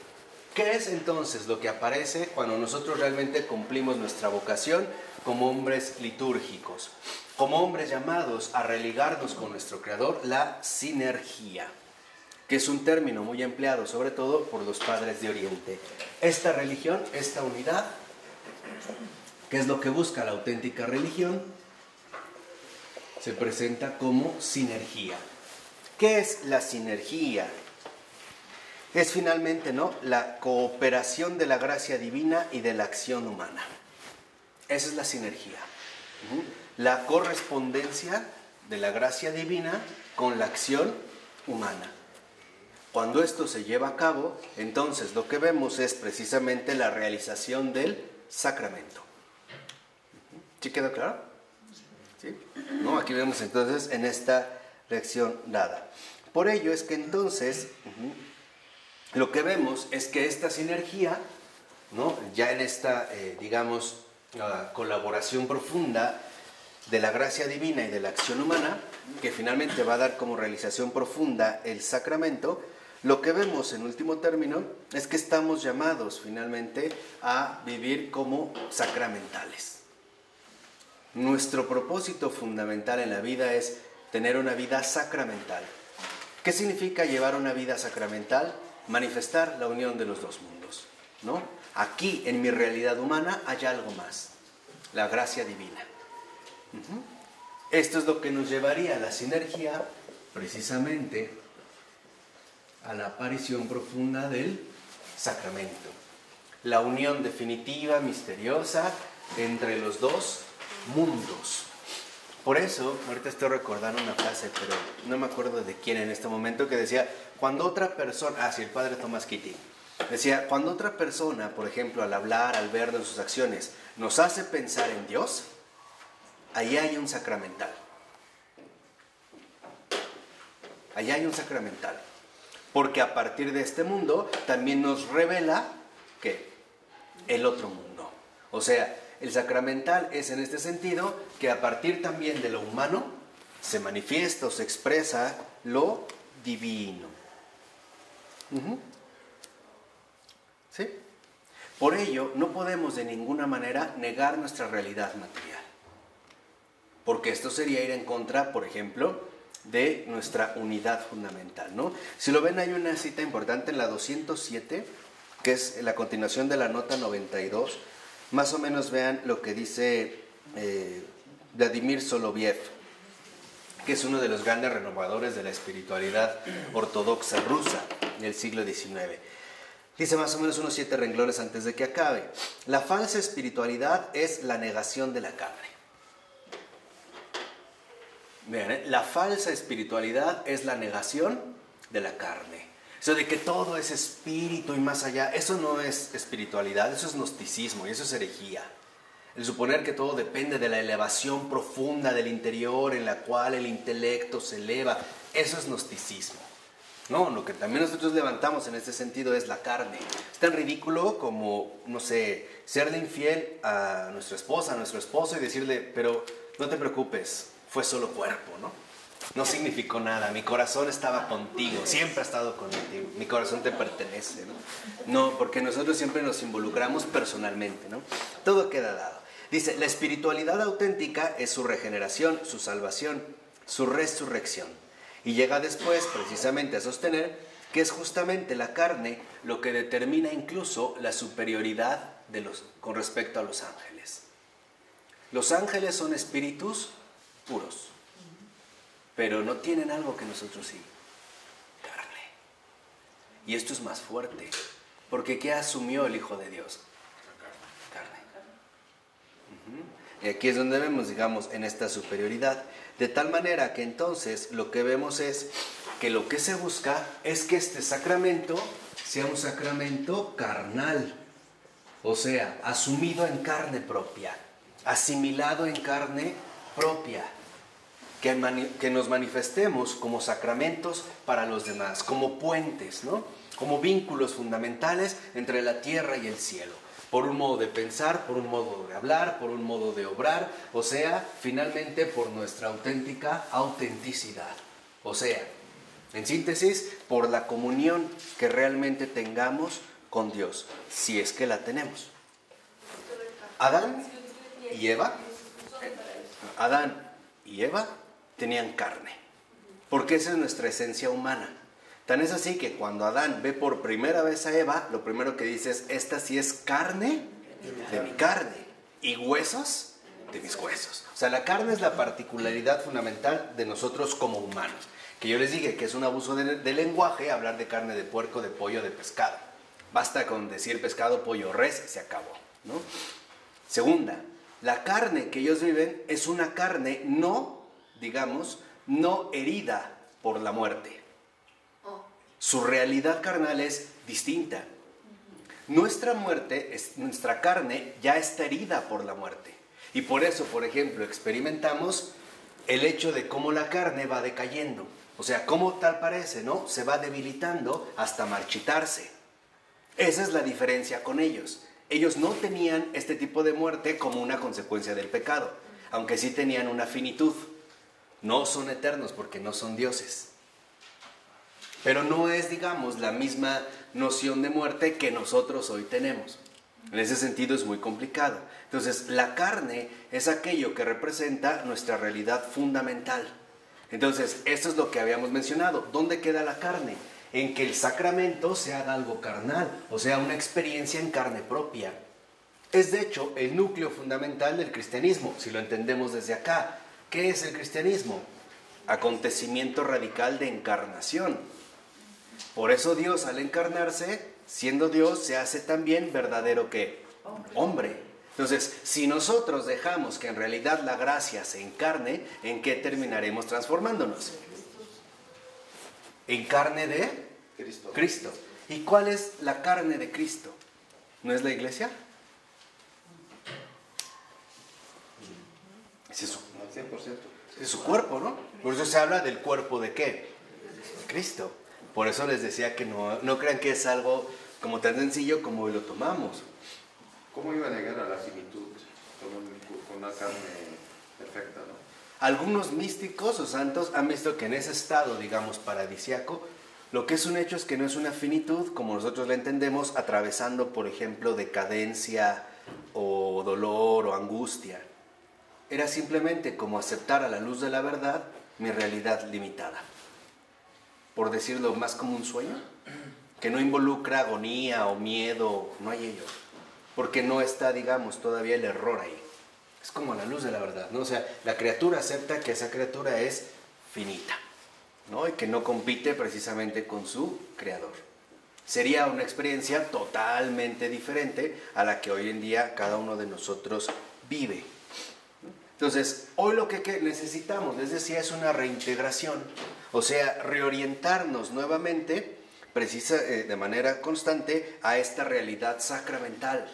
S1: ¿Qué es entonces lo que aparece cuando nosotros realmente cumplimos nuestra vocación como hombres litúrgicos? Como hombres llamados a religarnos con nuestro Creador, la sinergia, que es un término muy empleado sobre todo por los padres de Oriente. Esta religión, esta unidad, ¿qué es lo que busca la auténtica religión? Se presenta como sinergia. ¿Qué es la sinergia? Es finalmente, ¿no?, la cooperación de la gracia divina y de la acción humana. Esa es la sinergia. La correspondencia de la gracia divina con la acción humana. Cuando esto se lleva a cabo, entonces lo que vemos es precisamente la realización del sacramento. ¿Sí quedó claro? ¿Sí? ¿No? Aquí vemos entonces en esta lección dada. Por ello es que entonces lo que vemos es que esta sinergia, ¿no?, ya en esta, digamos, colaboración profunda de la gracia divina y de la acción humana, que finalmente va a dar como realización profunda el sacramento, lo que vemos en último término es que estamos llamados finalmente a vivir como sacramentales. Nuestro propósito fundamental en la vida es tener una vida sacramental. ¿Qué significa llevar una vida sacramental? manifestar la unión de los dos mundos, ¿no? Aquí, en mi realidad humana, hay algo más, la gracia divina. Esto es lo que nos llevaría a la sinergia, precisamente, a la aparición profunda del sacramento. La unión definitiva, misteriosa, entre los dos mundos. Por eso, ahorita estoy recordando una frase, pero no me acuerdo de quién en este momento, que decía, cuando otra persona, sí, el padre Thomas Keating, decía, cuando otra persona, por ejemplo, al hablar, al verlo en sus acciones, nos hace pensar en Dios, ahí hay un sacramental. Allá hay un sacramental. Porque a partir de este mundo también nos revela ¿qué? El otro mundo. O sea, el sacramental es en este sentido que a partir también de lo humano se manifiesta o se expresa lo divino. ¿Sí? Por ello, no podemos de ninguna manera negar nuestra realidad material. Porque esto sería ir en contra, por ejemplo, de nuestra unidad fundamental, ¿no? Si lo ven, hay una cita importante en la 207, que es la continuación de la nota 92. Más o menos vean lo que dice Vladimir Soloviev, que es uno de los grandes renovadores de la espiritualidad ortodoxa rusa del siglo XIX. Dice más o menos unos 7 renglones antes de que acabe: la falsa espiritualidad es la negación de la carne. Vean, la falsa espiritualidad es la negación de la carne. Eso de que todo es espíritu y más allá, eso no es espiritualidad, eso es gnosticismo y eso es herejía. El suponer que todo depende de la elevación profunda del interior en la cual el intelecto se eleva, eso es gnosticismo. No, lo que también nosotros levantamos en este sentido es la carne. Es tan ridículo como, no sé, serle infiel a nuestra esposa, a nuestro esposo y decirle, pero no te preocupes, fue solo cuerpo, ¿no? No significó nada, mi corazón estaba contigo, siempre ha estado contigo, mi corazón te pertenece, ¿no? No, porque nosotros siempre nos involucramos personalmente, ¿no? Todo queda dado. Dice, la espiritualidad auténtica es su regeneración, su salvación, su resurrección. Y llega después precisamente a sostener que es justamente la carne lo que determina incluso la superioridad con respecto a los ángeles. Los ángeles son espíritus puros, pero no tienen algo que nosotros sí, carne. Y esto es más fuerte, porque ¿qué asumió el Hijo de Dios? Carne. Y aquí es donde vemos, digamos, en esta superioridad, de tal manera que entonces lo que vemos es que lo que se busca es que este sacramento sea un sacramento carnal, o sea, asumido en carne propia, asimilado en carne propia. Que nos manifestemos como sacramentos para los demás, como puentes, ¿no? Como vínculos fundamentales entre la tierra y el cielo, por un modo de pensar, por un modo de hablar, por un modo de obrar, o sea, finalmente por nuestra auténtica autenticidad, o sea, en síntesis, por la comunión que realmente tengamos con Dios, si es que la tenemos. Adán y Eva tenían carne, porque esa es nuestra esencia humana. Tan es así que cuando Adán ve por primera vez a Eva, lo primero que dice es, esta sí es carne de mi carne y huesos de mis huesos. O sea, la carne es la particularidad fundamental de nosotros como humanos. Que yo les dije que es un abuso de lenguaje hablar de carne de puerco, de pollo, de pescado. Basta con decir pescado, pollo, res, se acabó, ¿no? Segunda, la carne que ellos viven es una carne no herida por la muerte. Su realidad carnal es distinta. Nuestra carne ya está herida por la muerte. Y por eso, por ejemplo, experimentamos el hecho de cómo la carne va decayendo. O sea, cómo tal parece, ¿no? Se va debilitando hasta marchitarse. Esa es la diferencia con ellos. Ellos no tenían este tipo de muerte como una consecuencia del pecado, aunque sí tenían una finitud. No son eternos porque no son dioses. Pero no es, digamos, la misma noción de muerte que nosotros hoy tenemos. En ese sentido es muy complicado. Entonces, la carne es aquello que representa nuestra realidad fundamental. Entonces, esto es lo que habíamos mencionado. ¿Dónde queda la carne? en que el sacramento se haga algo carnal, o sea, una experiencia en carne propia. Es de hecho el núcleo fundamental del cristianismo, si lo entendemos desde acá. ¿Qué es el cristianismo? Acontecimiento radical de encarnación. Por eso Dios, al encarnarse, siendo Dios, se hace también verdadero ¿qué? Hombre. Entonces, si nosotros dejamos que en realidad la gracia se encarne, ¿en qué terminaremos transformándonos? En carne de Cristo. ¿Y cuál es la carne de Cristo? ¿No es la iglesia? Es eso.
S3: Al 100%.
S1: Es su cuerpo, ¿no? Por eso se habla del cuerpo de ¿qué? De Cristo. Por eso les decía que no crean que es algo como tan sencillo como hoy lo tomamos.
S3: ¿Cómo iba a llegar a la similitud con una carne perfecta, no?
S1: Algunos místicos o santos han visto que en ese estado, digamos, paradisiaco, lo que es un hecho es que no es una finitud como nosotros la entendemos, atravesando, por ejemplo, decadencia o dolor o angustia. Era simplemente como aceptar a la luz de la verdad mi realidad limitada. Por decirlo más como un sueño, que no involucra agonía o miedo, no hay ello. Porque no está, digamos, todavía el error ahí. Es como la luz de la verdad, ¿no? O sea, la criatura acepta que esa criatura es finita, ¿no? Y que no compite precisamente con su creador. Sería una experiencia totalmente diferente a la que hoy en día cada uno de nosotros vive. Entonces, hoy lo que necesitamos, les decía, es una reintegración. O sea, reorientarnos nuevamente, de manera constante, a esta realidad sacramental.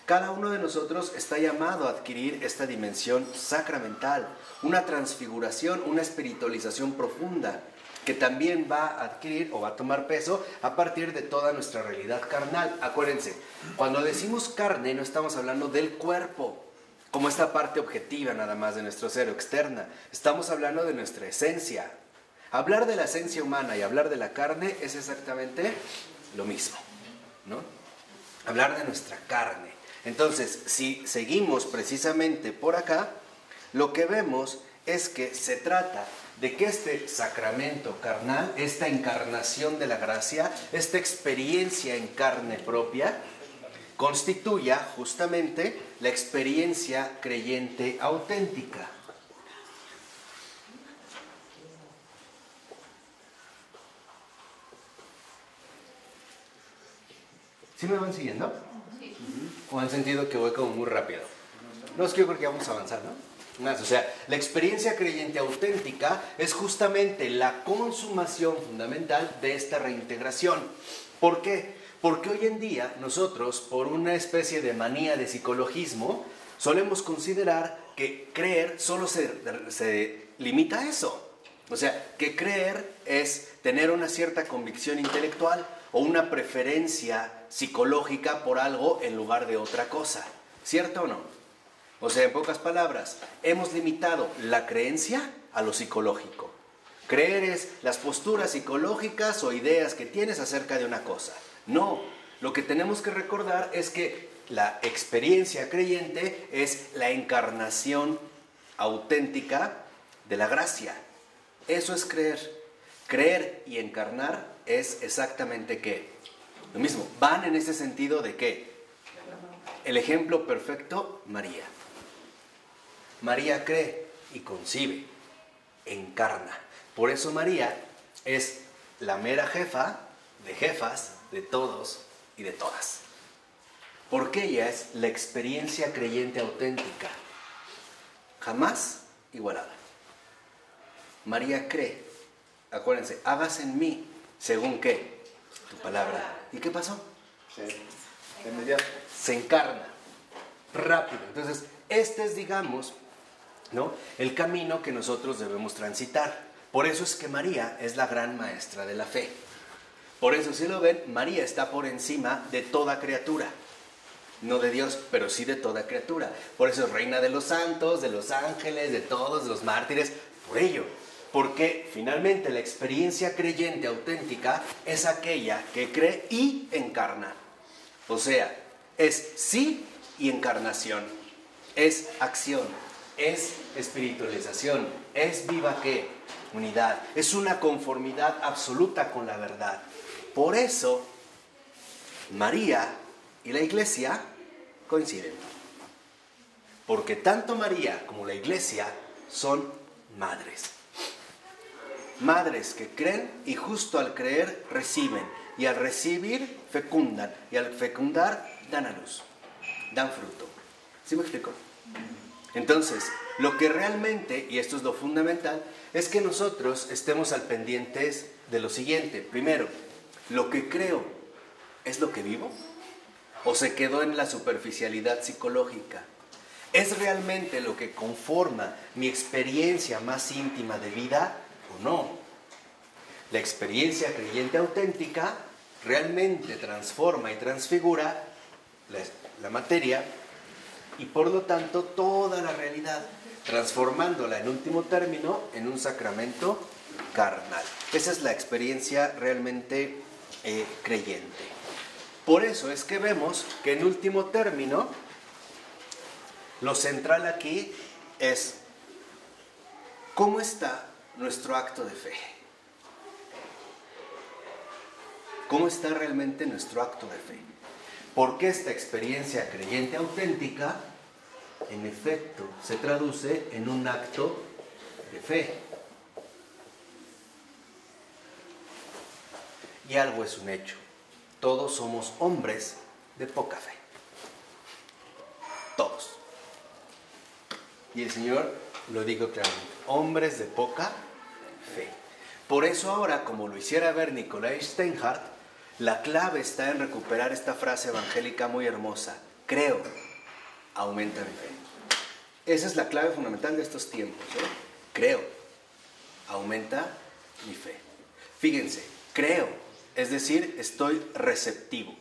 S1: Cada uno de nosotros está llamado a adquirir esta dimensión sacramental, una transfiguración, una espiritualización profunda, que también va a adquirir o va a tomar peso a partir de toda nuestra realidad carnal. Acuérdense, cuando decimos carne no estamos hablando del cuerpo, como esta parte objetiva nada más de nuestro ser externa. Estamos hablando de nuestra esencia. Hablar de la esencia humana y hablar de la carne es exactamente lo mismo, ¿no? Hablar de nuestra carne. Entonces, si seguimos precisamente por acá, lo que vemos es que se trata de que este sacramento carnal, esta encarnación de la gracia, esta experiencia en carne propia, constituya justamente la experiencia creyente auténtica. ¿Sí me van siguiendo?
S2: Sí.
S1: ¿O han sentido que voy como muy rápido? No, es que yo creo que vamos a avanzar, ¿no? Más, o sea, la experiencia creyente auténtica es justamente la consumación fundamental de esta reintegración. ¿Por qué? Porque hoy en día nosotros, por una especie de manía de psicologismo, solemos considerar que creer solo se limita a eso. O sea, que creer es tener una cierta convicción intelectual o una preferencia psicológica por algo en lugar de otra cosa. ¿Cierto o no? O sea, en pocas palabras, hemos limitado la creencia a lo psicológico. Creer es las posturas psicológicas o ideas que tienes acerca de una cosa. No, lo que tenemos que recordar es que la experiencia creyente es la encarnación auténtica de la gracia. Eso es creer. Creer y encarnar es exactamente ¿qué? Lo mismo. Van en ese sentido de ¿qué? El ejemplo perfecto, María. María cree y concibe, encarna. Por eso María es la mera jefa de jefas de todos y de todas. Porque ella es la experiencia creyente auténtica, jamás igualada. María cree, acuérdense, hágase en mí, según ¿qué? Tu palabra. ¿Y qué pasó?
S3: Sí, inmediato.
S1: Se encarna, rápido. Entonces, este es, digamos, ¿no?, el camino que nosotros debemos transitar. Por eso es que María es la gran maestra de la fe. Por eso, si lo ven, María está por encima de toda criatura. No de Dios, pero sí de toda criatura. Por eso es reina de los santos, de los ángeles, de todos, de los mártires. Por ello, porque finalmente la experiencia creyente auténtica es aquella que cree y encarna. O sea, es sí y encarnación. Es acción, es espiritualización, es viva ¿qué? unidad, es una conformidad absoluta con la verdad. Por eso, María y la Iglesia coinciden. Porque tanto María como la Iglesia son madres. Madres que creen y justo al creer reciben. Y al recibir fecundan. Y al fecundar dan a luz. Dan fruto. ¿Sí me explico? Entonces, lo que realmente, y esto es lo fundamental, es que nosotros estemos al pendientes de lo siguiente. Primero, ¿lo que creo es lo que vivo? ¿O se quedó en la superficialidad psicológica? ¿Es realmente lo que conforma mi experiencia más íntima de vida o no? La experiencia creyente auténtica realmente transforma y transfigura la materia y por lo tanto toda la realidad, transformándola en último término en un sacramento carnal. Esa es la experiencia realmente creyente. Por eso es que vemos que en último término lo central aquí es cómo está nuestro acto de fe. ¿Cómo está realmente nuestro acto de fe? Porque esta experiencia creyente auténtica, en efecto, se traduce en un acto de fe. Y algo es un hecho. Todos somos hombres de poca fe. Todos. Y el Señor lo dijo claramente, hombres de poca fe. Por eso ahora, como lo hiciera ver Nicolai Steinhardt, la clave está en recuperar esta frase evangélica muy hermosa. Creo, aumenta mi fe. Esa es la clave fundamental de estos tiempos. Creo, aumenta mi fe. Fíjense, creo, es decir, estoy receptivo,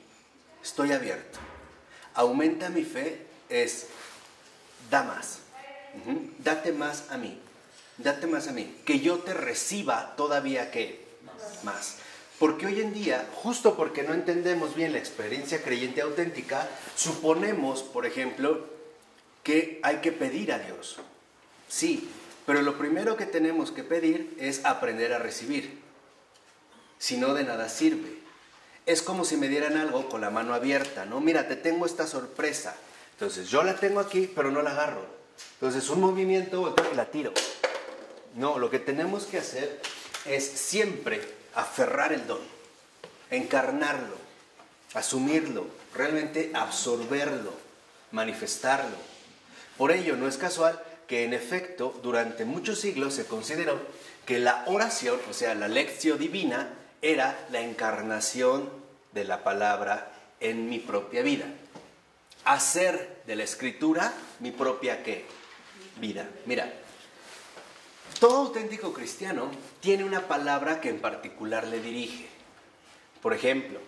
S1: estoy abierto. Aumenta mi fe es, da más. Date más a mí, date más a mí, que yo te reciba todavía que más. Porque hoy en día, justo porque no entendemos bien la experiencia creyente auténtica, suponemos, por ejemplo, que hay que pedir a Dios. Sí, pero lo primero que tenemos que pedir es aprender a recibir. Si no, de nada sirve. Es como si me dieran algo con la mano abierta, ¿no? Mira, te tengo esta sorpresa. Entonces yo la tengo aquí, pero no la agarro. Entonces un movimiento y la tiro. No, lo que tenemos que hacer es siempre aferrar el don, encarnarlo, asumirlo, realmente absorberlo, manifestarlo. Por ello no es casual que en efecto durante muchos siglos se consideró que la oración, o sea la lectio divina, era la encarnación de la palabra en mi propia vida. Hacer de la escritura mi propia ¿qué? Vida. Mira, todo auténtico cristiano tiene una palabra que en particular le dirige. Por ejemplo,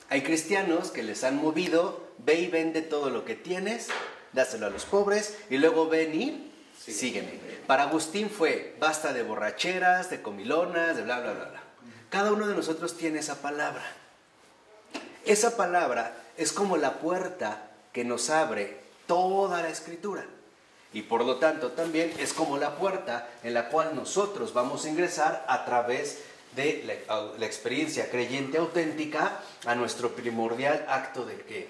S1: hay cristianos que les han movido, ve y vende todo lo que tienes, dáselo a los pobres y luego ven y sígueme. Para Agustín fue, basta de borracheras, de comilonas, de bla, bla, bla, bla. Cada uno de nosotros tiene esa palabra. Esa palabra es como la puerta que nos abre toda la escritura. Y por lo tanto también es como la puerta en la cual nosotros vamos a ingresar a través de la experiencia creyente auténtica a nuestro primordial acto de ¿qué?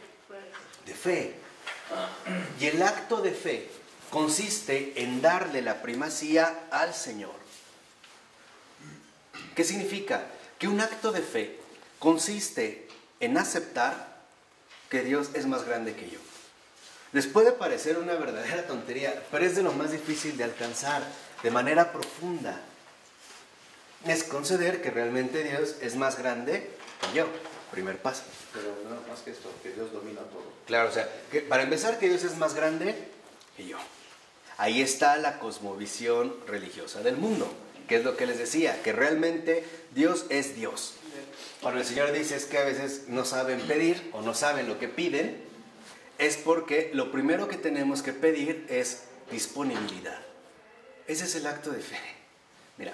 S1: De fe. Y el acto de fe consiste en darle la primacía al Señor. ¿Qué significa? Que un acto de fe consiste en aceptar que Dios es más grande que yo. Les puede parecer una verdadera tontería, pero es de lo más difícil de alcanzar de manera profunda. Es conceder que realmente Dios es más grande que yo. Primer paso.
S3: Pero no más que esto, que Dios domina todo.
S1: Claro, o sea, que para empezar que Dios es más grande que yo. Ahí está la cosmovisión religiosa del mundo, que es lo que les decía, que realmente Dios es Dios. Cuando el Señor dice es que a veces no saben pedir o no saben lo que piden, es porque lo primero que tenemos que pedir es disponibilidad. Ese es el acto de fe. Mira,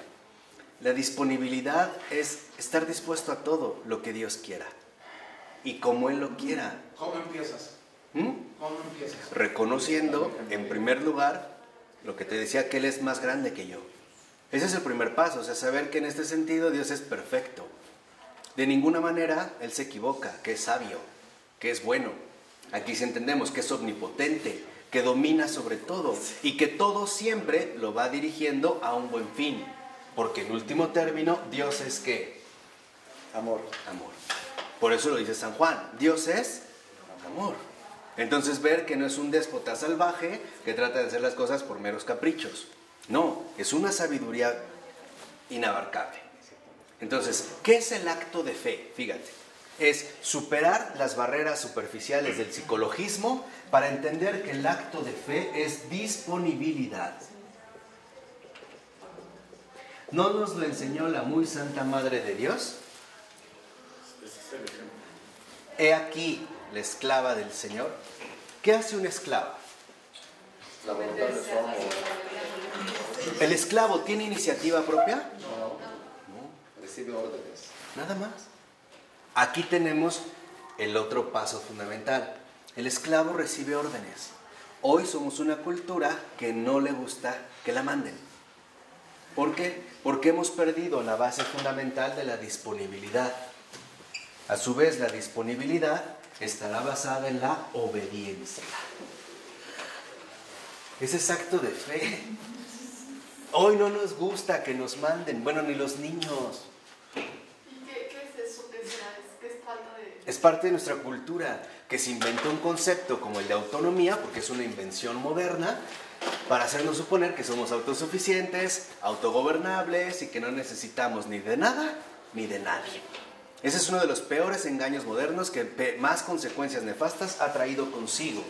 S1: la disponibilidad es estar dispuesto a todo lo que Dios quiera y como Él lo quiera.
S4: ¿Cómo empiezas? ¿Cómo empiezas?
S1: Reconociendo, en primer lugar, lo que te decía, que Él es más grande que yo. Ese es el primer paso, o sea, saber que en este sentido Dios es perfecto. De ninguna manera Él se equivoca, que es sabio, que es bueno. Aquí sí entendemos que es omnipotente, que domina sobre todo y que todo siempre lo va dirigiendo a un buen fin. Porque en último término, Dios es ¿qué?
S3: Amor.
S1: Amor. Por eso lo dice San Juan, Dios es amor. Entonces ver que no es un déspota salvaje que trata de hacer las cosas por meros caprichos. No, es una sabiduría inabarcable. Entonces, ¿qué es el acto de fe? Fíjate, es superar las barreras superficiales del psicologismo para entender que el acto de fe es disponibilidad. ¿No nos lo enseñó la muy santa Madre de Dios? He aquí la esclava del Señor. ¿Qué hace una esclava?
S3: La voluntad de su amo.
S1: ¿El esclavo tiene iniciativa propia?
S3: No. Recibe órdenes.
S1: Nada más. Aquí tenemos el otro paso fundamental. El esclavo recibe órdenes. Hoy somos una cultura que no le gusta que la manden. ¿Por qué? Porque hemos perdido la base fundamental de la disponibilidad. A su vez, la disponibilidad estará basada en la obediencia. Ese es acto de fe. Hoy no nos gusta que nos manden, bueno, ni los niños.
S5: ¿Y qué es eso? ¿Qué es falta de...?
S1: Es parte de nuestra cultura, que se inventó un concepto como el de autonomía, porque es una invención moderna, para hacernos suponer que somos autosuficientes, autogobernables y que no necesitamos ni de nada ni de nadie. Ese es uno de los peores engaños modernos que más consecuencias nefastas ha traído consigo.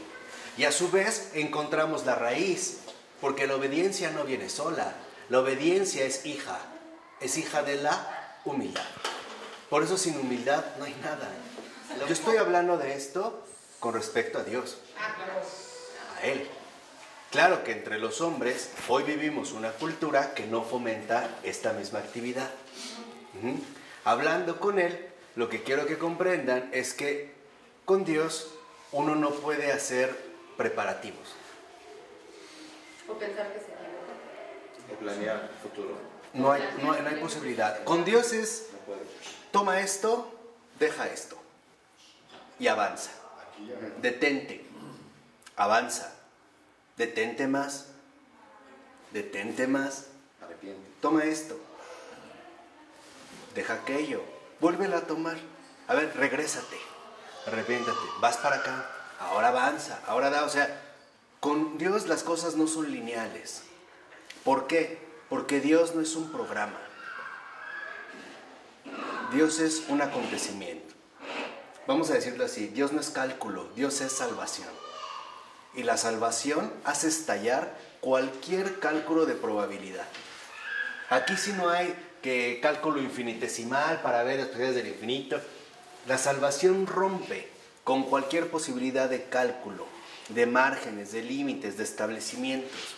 S1: Y a su vez encontramos la raíz, porque la obediencia no viene sola. La obediencia es hija de la humildad. Por eso sin humildad no hay nada. Yo estoy hablando de esto con respecto a Dios, a Él. Claro que entre los hombres hoy vivimos una cultura que no fomenta esta misma actividad. Hablando con Él, lo que quiero que comprendan es que con Dios uno no puede hacer preparativos.
S2: O pensar que se equivoca.
S3: O planear futuro.
S1: No hay posibilidad. Con Dios es,
S3: No puede.
S1: toma esto, deja esto y avanza. Detente, avanza, detente más,
S3: Arrepiente.
S1: toma esto, deja aquello, vuélvela a tomar. A ver, regrésate, arrepiéntate, vas para acá, ahora avanza, ahora da. O sea, con Dios las cosas no son lineales. ¿Por qué? Porque Dios no es un programa. Dios es un acontecimiento. Vamos a decirlo así, Dios no es cálculo, Dios es salvación. Y la salvación hace estallar cualquier cálculo de probabilidad. Aquí sí no hay que cálculo infinitesimal para ver las posibilidades del infinito. La salvación rompe con cualquier posibilidad de cálculo, de márgenes, de límites, de establecimientos.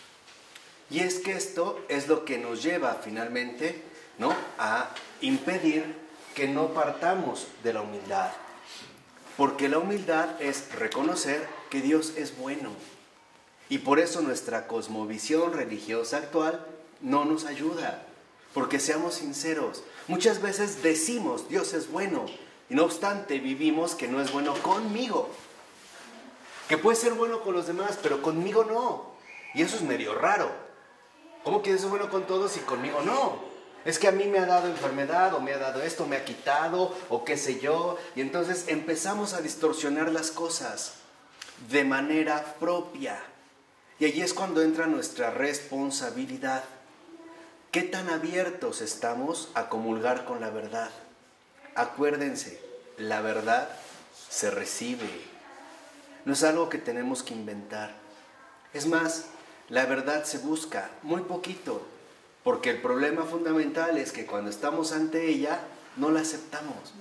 S1: Y es que esto es lo que nos lleva finalmente, ¿no?, a impedir que no partamos de la humildad. Porque la humildad es reconocer que Dios es bueno. Y por eso nuestra cosmovisión religiosa actual no nos ayuda. Porque seamos sinceros, muchas veces decimos Dios es bueno y no obstante vivimos que no es bueno conmigo. Que puede ser bueno con los demás, pero conmigo no. Y eso es medio raro. ¿Cómo que Dios es bueno con todos y conmigo no? Es que a mí me ha dado enfermedad, o me ha dado esto, me ha quitado, o qué sé yo. Y entonces empezamos a distorsionar las cosas de manera propia. Y allí es cuando entra nuestra responsabilidad. ¿Qué tan abiertos estamos a comulgar con la verdad? Acuérdense, la verdad se recibe. No es algo que tenemos que inventar. Es más, la verdad se busca muy poquito. Porque el problema fundamental es que cuando estamos ante ella, no la aceptamos.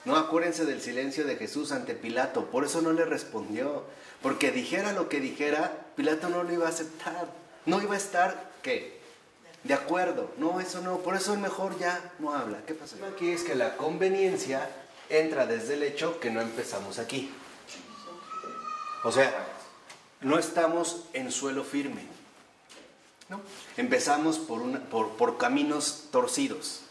S1: No, acuérdense del silencio de Jesús ante Pilato. Por eso no le respondió. Porque dijera lo que dijera, Pilato no lo iba a aceptar. No iba a estar, ¿qué?, de acuerdo. No, eso no. Por eso el mejor ya no habla. ¿Qué pasa? Aquí es que la conveniencia entra desde el hecho que no empezamos aquí. O sea, no estamos en suelo firme. ¿no? Empezamos por caminos torcidos.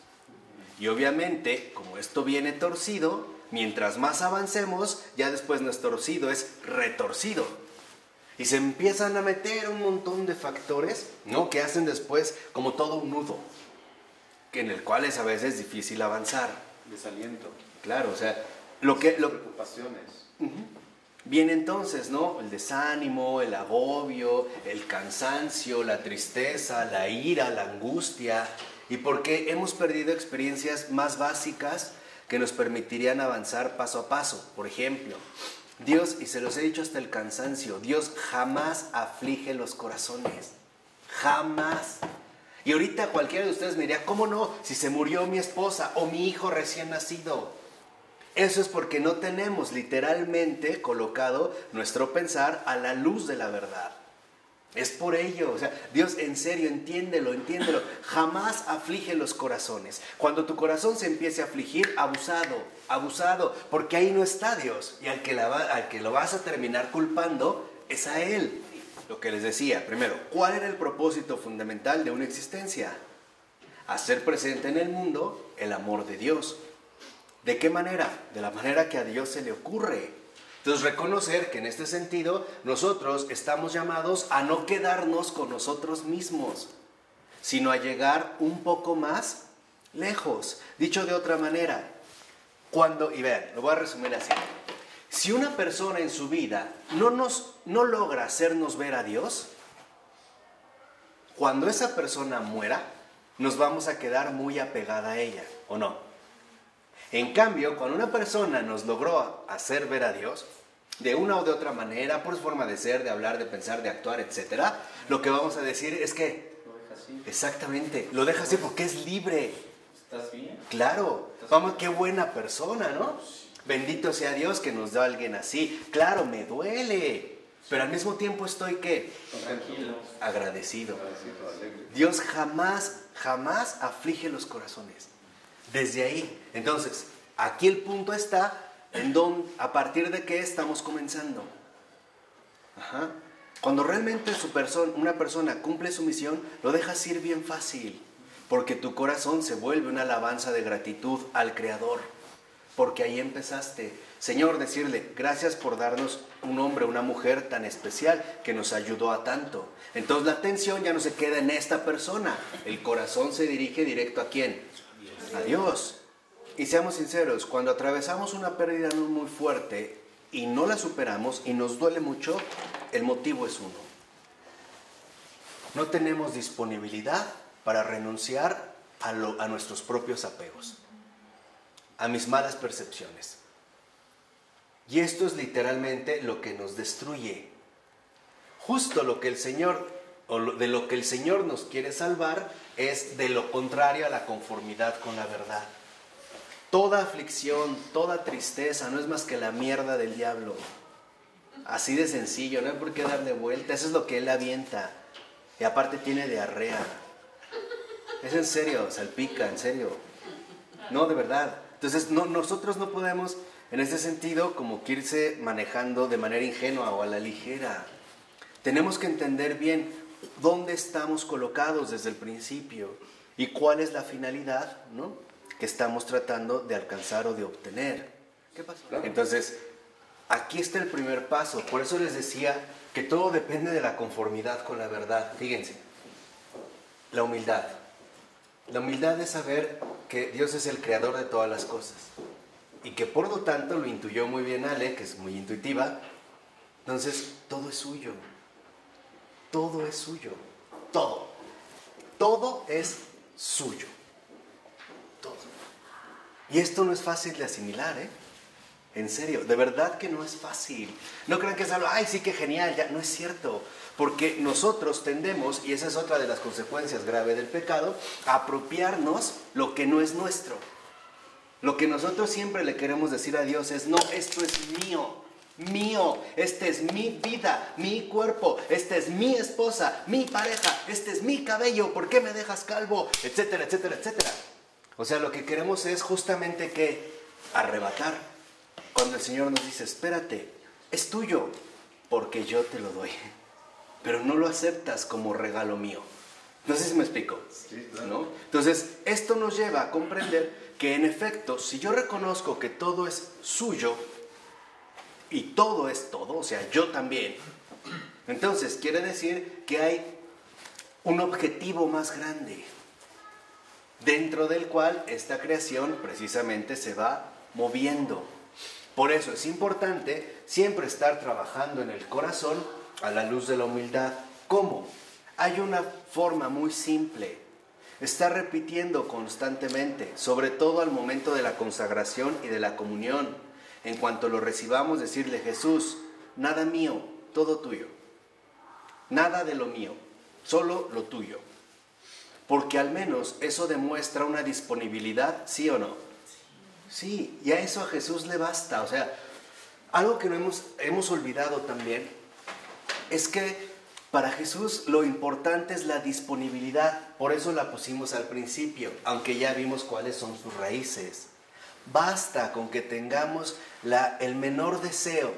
S1: Y obviamente, como esto viene torcido, mientras más avancemos, ya después no es torcido, es retorcido. Y se empiezan a meter un montón de factores, ¿no? Que hacen después como todo un nudo, en el cual es a veces difícil avanzar.
S3: Desaliento.
S1: Claro, o sea,
S3: preocupaciones.
S1: viene entonces, ¿no? El desánimo, el agobio, el cansancio, la tristeza, la ira, la angustia, y porque hemos perdido experiencias más básicas que nos permitirían avanzar paso a paso. Por ejemplo, Dios, y se los he dicho hasta el cansancio, Dios jamás aflige los corazones. Jamás. Y ahorita cualquiera de ustedes me diría, ¿cómo no? Si se murió mi esposa o mi hijo recién nacido. Eso es porque no tenemos literalmente colocado nuestro pensar a la luz de la verdad. Es por ello, o sea, Dios, en serio, entiéndelo, jamás aflige los corazones. Cuando tu corazón se empiece a afligir, abusado, porque ahí no está Dios, y al que lo vas a terminar culpando es a Él. Lo que les decía, primero, ¿cuál era el propósito fundamental de una existencia? Hacer presente en el mundo el amor de Dios. ¿De qué manera? De la manera que a Dios se le ocurre. Entonces, reconocer que en este sentido nosotros estamos llamados a no quedarnos con nosotros mismos, sino a llegar un poco más lejos. Dicho de otra manera, y vean, lo voy a resumir así. Si una persona en su vida no logra hacernos ver a Dios, cuando esa persona muera, nos vamos a quedar muy apegada a ella, ¿o no? En cambio, cuando una persona nos logró hacer ver a Dios, de una o de otra manera, por su forma de ser, de hablar, de pensar, de actuar, etc., lo que vamos a decir es que,
S4: Lo deja así.
S1: exactamente, lo deja así porque es libre.
S4: ¿Estás bien?
S1: Claro, vamos, qué buena persona, ¿no? Bendito sea Dios que nos da a alguien así. Claro, me duele, pero al mismo tiempo estoy, ¿qué?
S4: Tranquilo.
S1: Agradecido.
S3: Alegre.
S1: Dios jamás aflige los corazones. Desde ahí. Entonces, aquí el punto está a partir de qué estamos comenzando. Ajá. Cuando realmente una persona cumple su misión, lo dejas ir bien fácil, porque tu corazón se vuelve una alabanza de gratitud al Creador, porque ahí empezaste. Señor, decirle, gracias por darnos un hombre, una mujer tan especial que nos ayudó a tanto. Entonces la atención ya no se queda en esta persona, el corazón se dirige directo ¿a quién? A Dios. Y seamos sinceros, cuando atravesamos una pérdida muy fuerte y no la superamos y nos duele mucho, el motivo es uno. No tenemos disponibilidad para renunciar a nuestros propios apegos, a mis malas percepciones. Y esto es literalmente lo que nos destruye. Justo lo que el Señor, de lo que el Señor nos quiere salvar, es de lo contrario a la conformidad con la verdad. Toda aflicción, toda tristeza no es más que la mierda del diablo. Así de sencillo, no hay por qué darle vuelta, eso es lo que él avienta. Y aparte tiene diarrea. Es en serio, salpica, en serio. No, de verdad. Entonces nosotros no podemos, en ese sentido, como que irse manejando de manera ingenua o a la ligera. Tenemos que entender bien dónde estamos colocados desde el principio y cuál es la finalidad, ¿no?, que estamos tratando de alcanzar o de obtener. ¿Qué pasó? Entonces, aquí está el primer paso. Por eso les decía que todo depende de la conformidad con la verdad. Fíjense, la humildad. La humildad es saber que Dios es el creador de todas las cosas y que por lo tanto, lo intuyó muy bien Ale, que es muy intuitiva. Entonces, todo es suyo. Todo es suyo. Todo. Todo es suyo. Todo. Y esto no es fácil de asimilar, ¿eh? En serio, de verdad que no es fácil. No crean que es algo, ay, sí, que genial, ya. No es cierto. Porque nosotros tendemos, y esa es otra de las consecuencias graves del pecado, a apropiarnos lo que no es nuestro. Lo que nosotros siempre le queremos decir a Dios es, no, esto es mío. Mío, esta es mi vida, mi cuerpo, esta es mi esposa, mi pareja, este es mi cabello, ¿por qué me dejas calvo? Etcétera, etcétera, etcétera. O sea, lo que queremos es justamente que arrebatar. Cuando el Señor nos dice, espérate, es tuyo, porque yo te lo doy. Pero no lo aceptas como regalo mío. No sé si me explico,
S3: Sí, claro.
S1: ¿no? Entonces, esto nos lleva a comprender que en efecto, si yo reconozco que todo es suyo y todo es todo, o sea, yo también, entonces quiere decir que hay un objetivo más grande dentro del cual esta creación precisamente se va moviendo. Por eso es importante siempre estar trabajando en el corazón a la luz de la humildad. ¿Cómo? Hay una forma muy simple. Estar repitiendo constantemente, sobre todo al momento de la consagración y de la comunión. En cuanto lo recibamos, decirle: Jesús, nada mío, todo tuyo. Nada de lo mío, solo lo tuyo. Porque al menos eso demuestra una disponibilidad, ¿sí o no? Sí, y a eso a Jesús le basta. O sea, algo que no hemos olvidado también es que para Jesús lo importante es la disponibilidad. Por eso la pusimos al principio, aunque ya vimos cuáles son sus raíces. Basta con que tengamos el menor deseo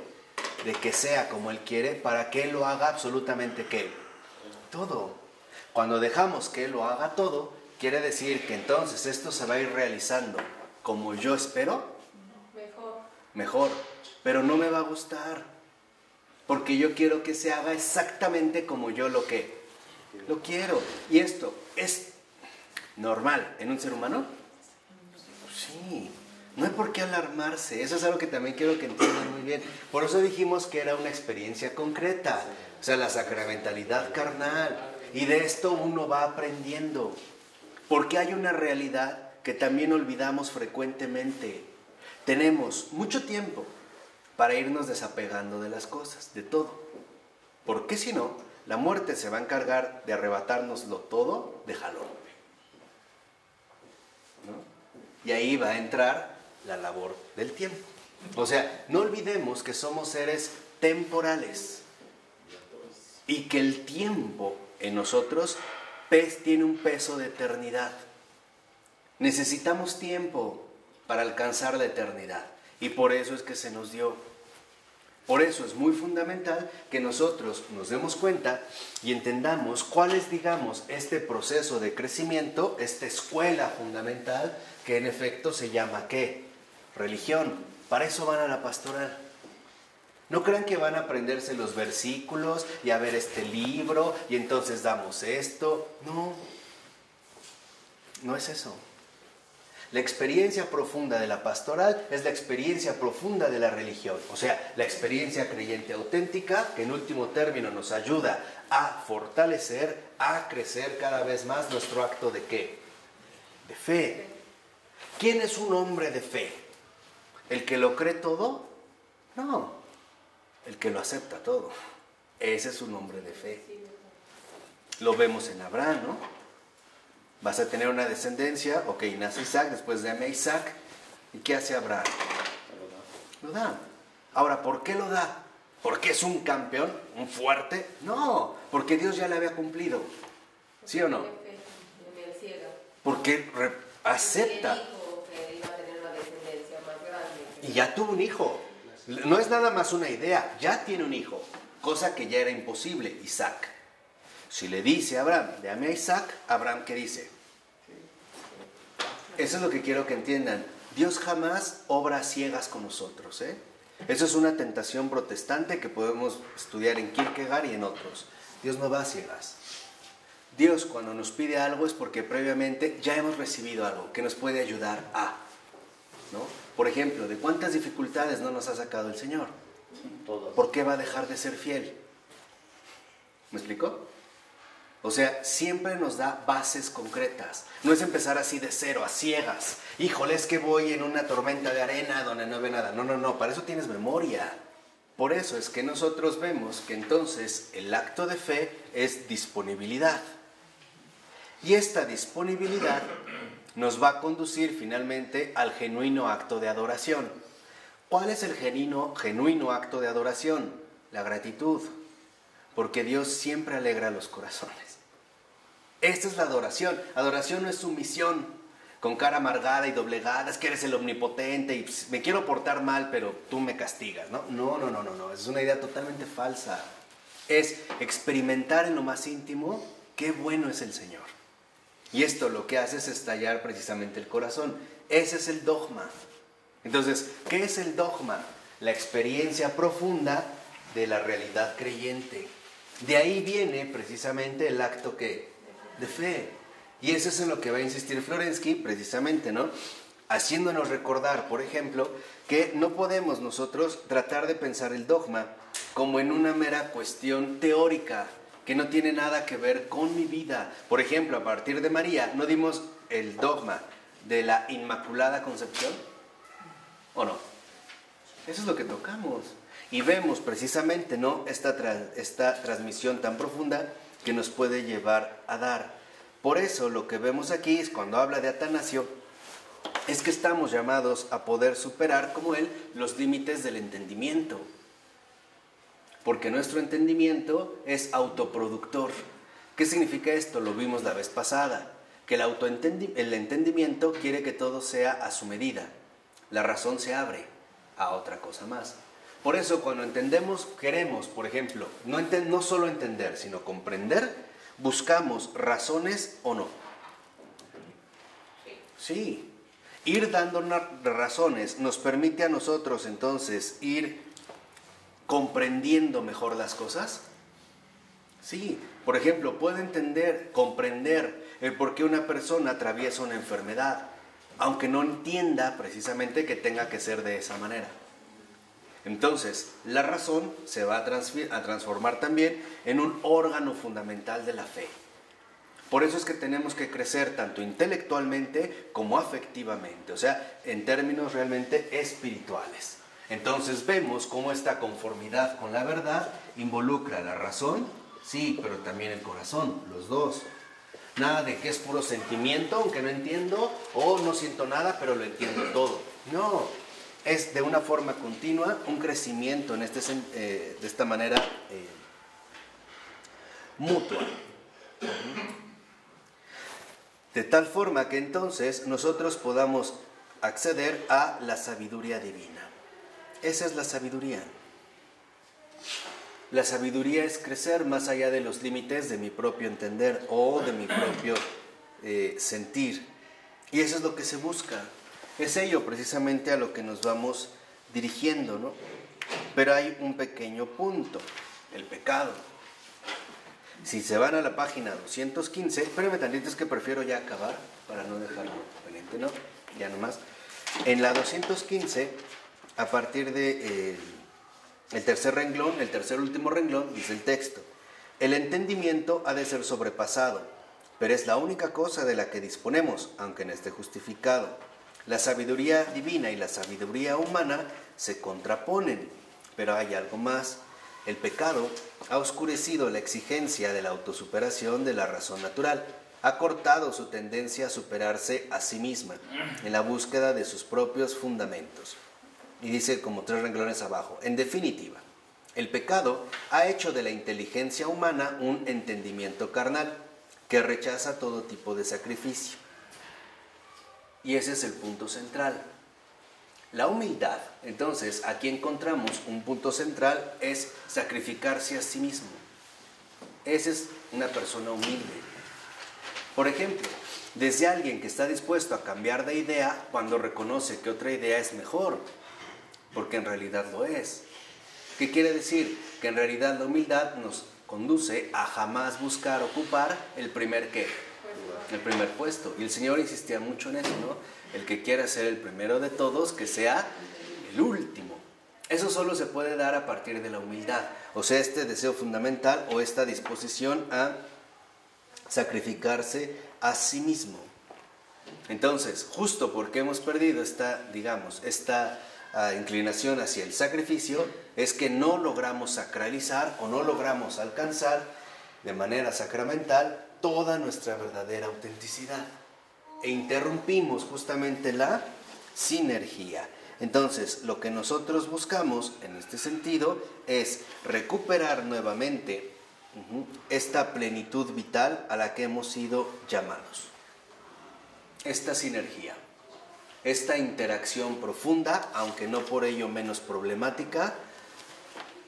S1: de que sea como Él quiere para que Él lo haga absolutamente ¿qué? Todo. Cuando dejamos que Él lo haga todo, quiere decir que entonces esto se va a ir realizando como yo espero. Mejor. Pero no me va a gustar. Porque yo quiero que se haga exactamente como yo lo quiero. ¿Y esto es normal en un ser humano? Sí. No hay por qué alarmarse. Eso es algo que también quiero que entiendan muy bien. Por eso dijimos que era una experiencia concreta. O sea, la sacramentalidad carnal. Y de esto uno va aprendiendo. Porque hay una realidad que también olvidamos frecuentemente. Tenemos mucho tiempo para irnos desapegando de las cosas, de todo. Porque si no, la muerte se va a encargar de arrebatárnoslo todo de jalón, ¿no? Y ahí va a entrar la labor del tiempo. O sea, no olvidemos que somos seres temporales y que el tiempo en nosotros tiene un peso de eternidad. Necesitamos tiempo para alcanzar la eternidad. Y por eso es que se nos dio. Por eso es muy fundamental que nosotros nos demos cuenta y entendamos cuál es, digamos, este proceso de crecimiento, esta escuela fundamental que en efecto se llama ¿qué? Religión. Para eso van a la pastoral. No crean que van a aprenderse los versículos y a ver este libro y entonces damos esto. No, no es eso. La experiencia profunda de la pastoral es la experiencia profunda de la religión. O sea, la experiencia creyente auténtica que en último término nos ayuda a fortalecer, a crecer cada vez más nuestro acto de ¿qué? De fe. ¿Quién es un hombre de fe? ¿El que lo cree todo? No, el que lo acepta todo. Ese es un hombre de fe. Lo vemos en Abraham, ¿no? Vas a tener una descendencia, ok, nace Isaac, después llame a Isaac. ¿Y qué hace Abraham? Lo da. Ahora, ¿por qué lo da? ¿Porque es un campeón? ¿Un fuerte? No, porque Dios ya le había cumplido. ¿Sí o no? Porque acepta. Y ya tuvo un hijo. No es nada más una idea, ya tiene un hijo. Cosa que ya era imposible, Isaac. Si le dice a Abraham, dame a Isaac, Abraham, ¿qué dice? Eso es lo que quiero que entiendan. Dios jamás obra a ciegas con nosotros, ¿eh? Eso es una tentación protestante que podemos estudiar en Kierkegaard y en otros. Dios no va a ciegas. Dios cuando nos pide algo es porque previamente ya hemos recibido algo que nos puede ayudar a, ¿no? Por ejemplo, ¿de cuántas dificultades no nos ha sacado el Señor?
S3: Todas.
S1: ¿Por qué va a dejar de ser fiel? ¿Me explicó? O sea, siempre nos da bases concretas. No es empezar así de cero, a ciegas. Híjole, es que voy en una tormenta de arena donde no ve nada. No, para eso tienes memoria. Por eso es que nosotros vemos que entonces el acto de fe es disponibilidad. Y esta disponibilidad nos va a conducir finalmente al genuino acto de adoración. ¿Cuál es el genuino acto de adoración? La gratitud. Porque Dios siempre alegra los corazones. Esta es la adoración. Adoración no es sumisión, con cara amargada y doblegada, es que eres el omnipotente y me quiero portar mal, pero tú me castigas, ¿no? No, es una idea totalmente falsa. Es experimentar en lo más íntimo qué bueno es el Señor. Y esto lo que hace es estallar precisamente el corazón. Ese es el dogma. Entonces, ¿qué es el dogma? La experiencia profunda de la realidad creyente. De ahí viene precisamente el acto ¿qué? De fe. Y eso es en lo que va a insistir Florensky precisamente, ¿no? Haciéndonos recordar, por ejemplo, que no podemos nosotros tratar de pensar el dogma como en una mera cuestión teórica, que no tiene nada que ver con mi vida. Por ejemplo, a partir de María, ¿no dimos el dogma de la Inmaculada Concepción? ¿O no? Eso es lo que tocamos. Y vemos precisamente, ¿no?, esta transmisión tan profunda que nos puede llevar a dar. Por eso lo que vemos aquí es cuando habla de Atanasio, es que estamos llamados a poder superar, como él, los límites del entendimiento. Porque nuestro entendimiento es autoproductor. ¿Qué significa esto? Lo vimos la vez pasada, que el entendimiento quiere que todo sea a su medida. La razón se abre a otra cosa más. Por eso cuando entendemos, queremos, por ejemplo, no solo entender, sino comprender, buscamos razones o no. Sí. Ir dando razones nos permite a nosotros entonces ir comprendiendo mejor las cosas. Sí. Por ejemplo, puedo comprender el por qué una persona atraviesa una enfermedad, aunque no entienda precisamente que tenga que ser de esa manera. Entonces, la razón se va a transformar también en un órgano fundamental de la fe. Por eso es que tenemos que crecer tanto intelectualmente como afectivamente, o sea, en términos realmente espirituales. Entonces vemos cómo esta conformidad con la verdad involucra la razón, sí, pero también el corazón, los dos. Nada de que es puro sentimiento, aunque no entiendo, o no siento nada, pero lo entiendo todo. No, es de una forma continua un crecimiento de esta manera mutua. De tal forma que entonces nosotros podamos acceder a la sabiduría divina. Esa es la sabiduría. La sabiduría es crecer más allá de los límites de mi propio entender o de mi propio sentir. Y eso es lo que se busca. Es ello precisamente a lo que nos vamos dirigiendo, ¿no? Pero hay un pequeño punto, el pecado. Si se van a la página 215, espérenme tantito, es que prefiero ya acabar para no dejarlo pendiente, ¿no? Ya nomás. En la 215, a partir de el tercer renglón, el tercer último renglón, dice el texto: el entendimiento ha de ser sobrepasado, pero es la única cosa de la que disponemos, aunque no esté justificado. La sabiduría divina y la sabiduría humana se contraponen, pero hay algo más. El pecado ha oscurecido la exigencia de la autosuperación de la razón natural, ha cortado su tendencia a superarse a sí misma en la búsqueda de sus propios fundamentos. Y dice como 3 renglones abajo: en definitiva, el pecado ha hecho de la inteligencia humana un entendimiento carnal que rechaza todo tipo de sacrificio. Y ese es el punto central. La humildad, entonces, aquí encontramos un punto central, es sacrificarse a sí mismo. Esa es una persona humilde. Por ejemplo, desde alguien que está dispuesto a cambiar de idea cuando reconoce que otra idea es mejor, porque en realidad lo es. ¿Qué quiere decir? Que en realidad la humildad nos conduce a jamás buscar ocupar el primer ¿qué? El primer puesto. Y el Señor insistía mucho en eso, ¿no? El que quiera ser el primero de todos, que sea el último. Eso solo se puede dar a partir de la humildad. O sea, este deseo fundamental o esta disposición a sacrificarse a sí mismo. Entonces, justo porque hemos perdido esta inclinación hacia el sacrificio, es que no logramos sacralizar o no logramos alcanzar de manera sacramental toda nuestra verdadera autenticidad. E interrumpimos justamente la sinergia. Entonces, lo que nosotros buscamos en este sentido es recuperar nuevamente esta plenitud vital a la que hemos sido llamados. Esta sinergia, esta interacción profunda, aunque no por ello menos problemática,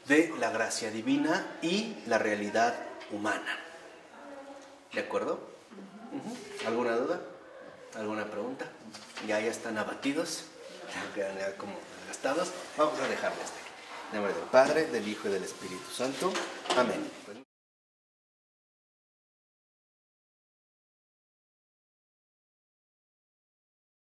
S1: de la gracia divina y la realidad humana. ¿De acuerdo? ¿Alguna duda? ¿Alguna pregunta? Ya están abatidos, quedan ya como gastados. Vamos a dejarle hasta aquí. En nombre del Padre, del Hijo y del Espíritu Santo. Amén.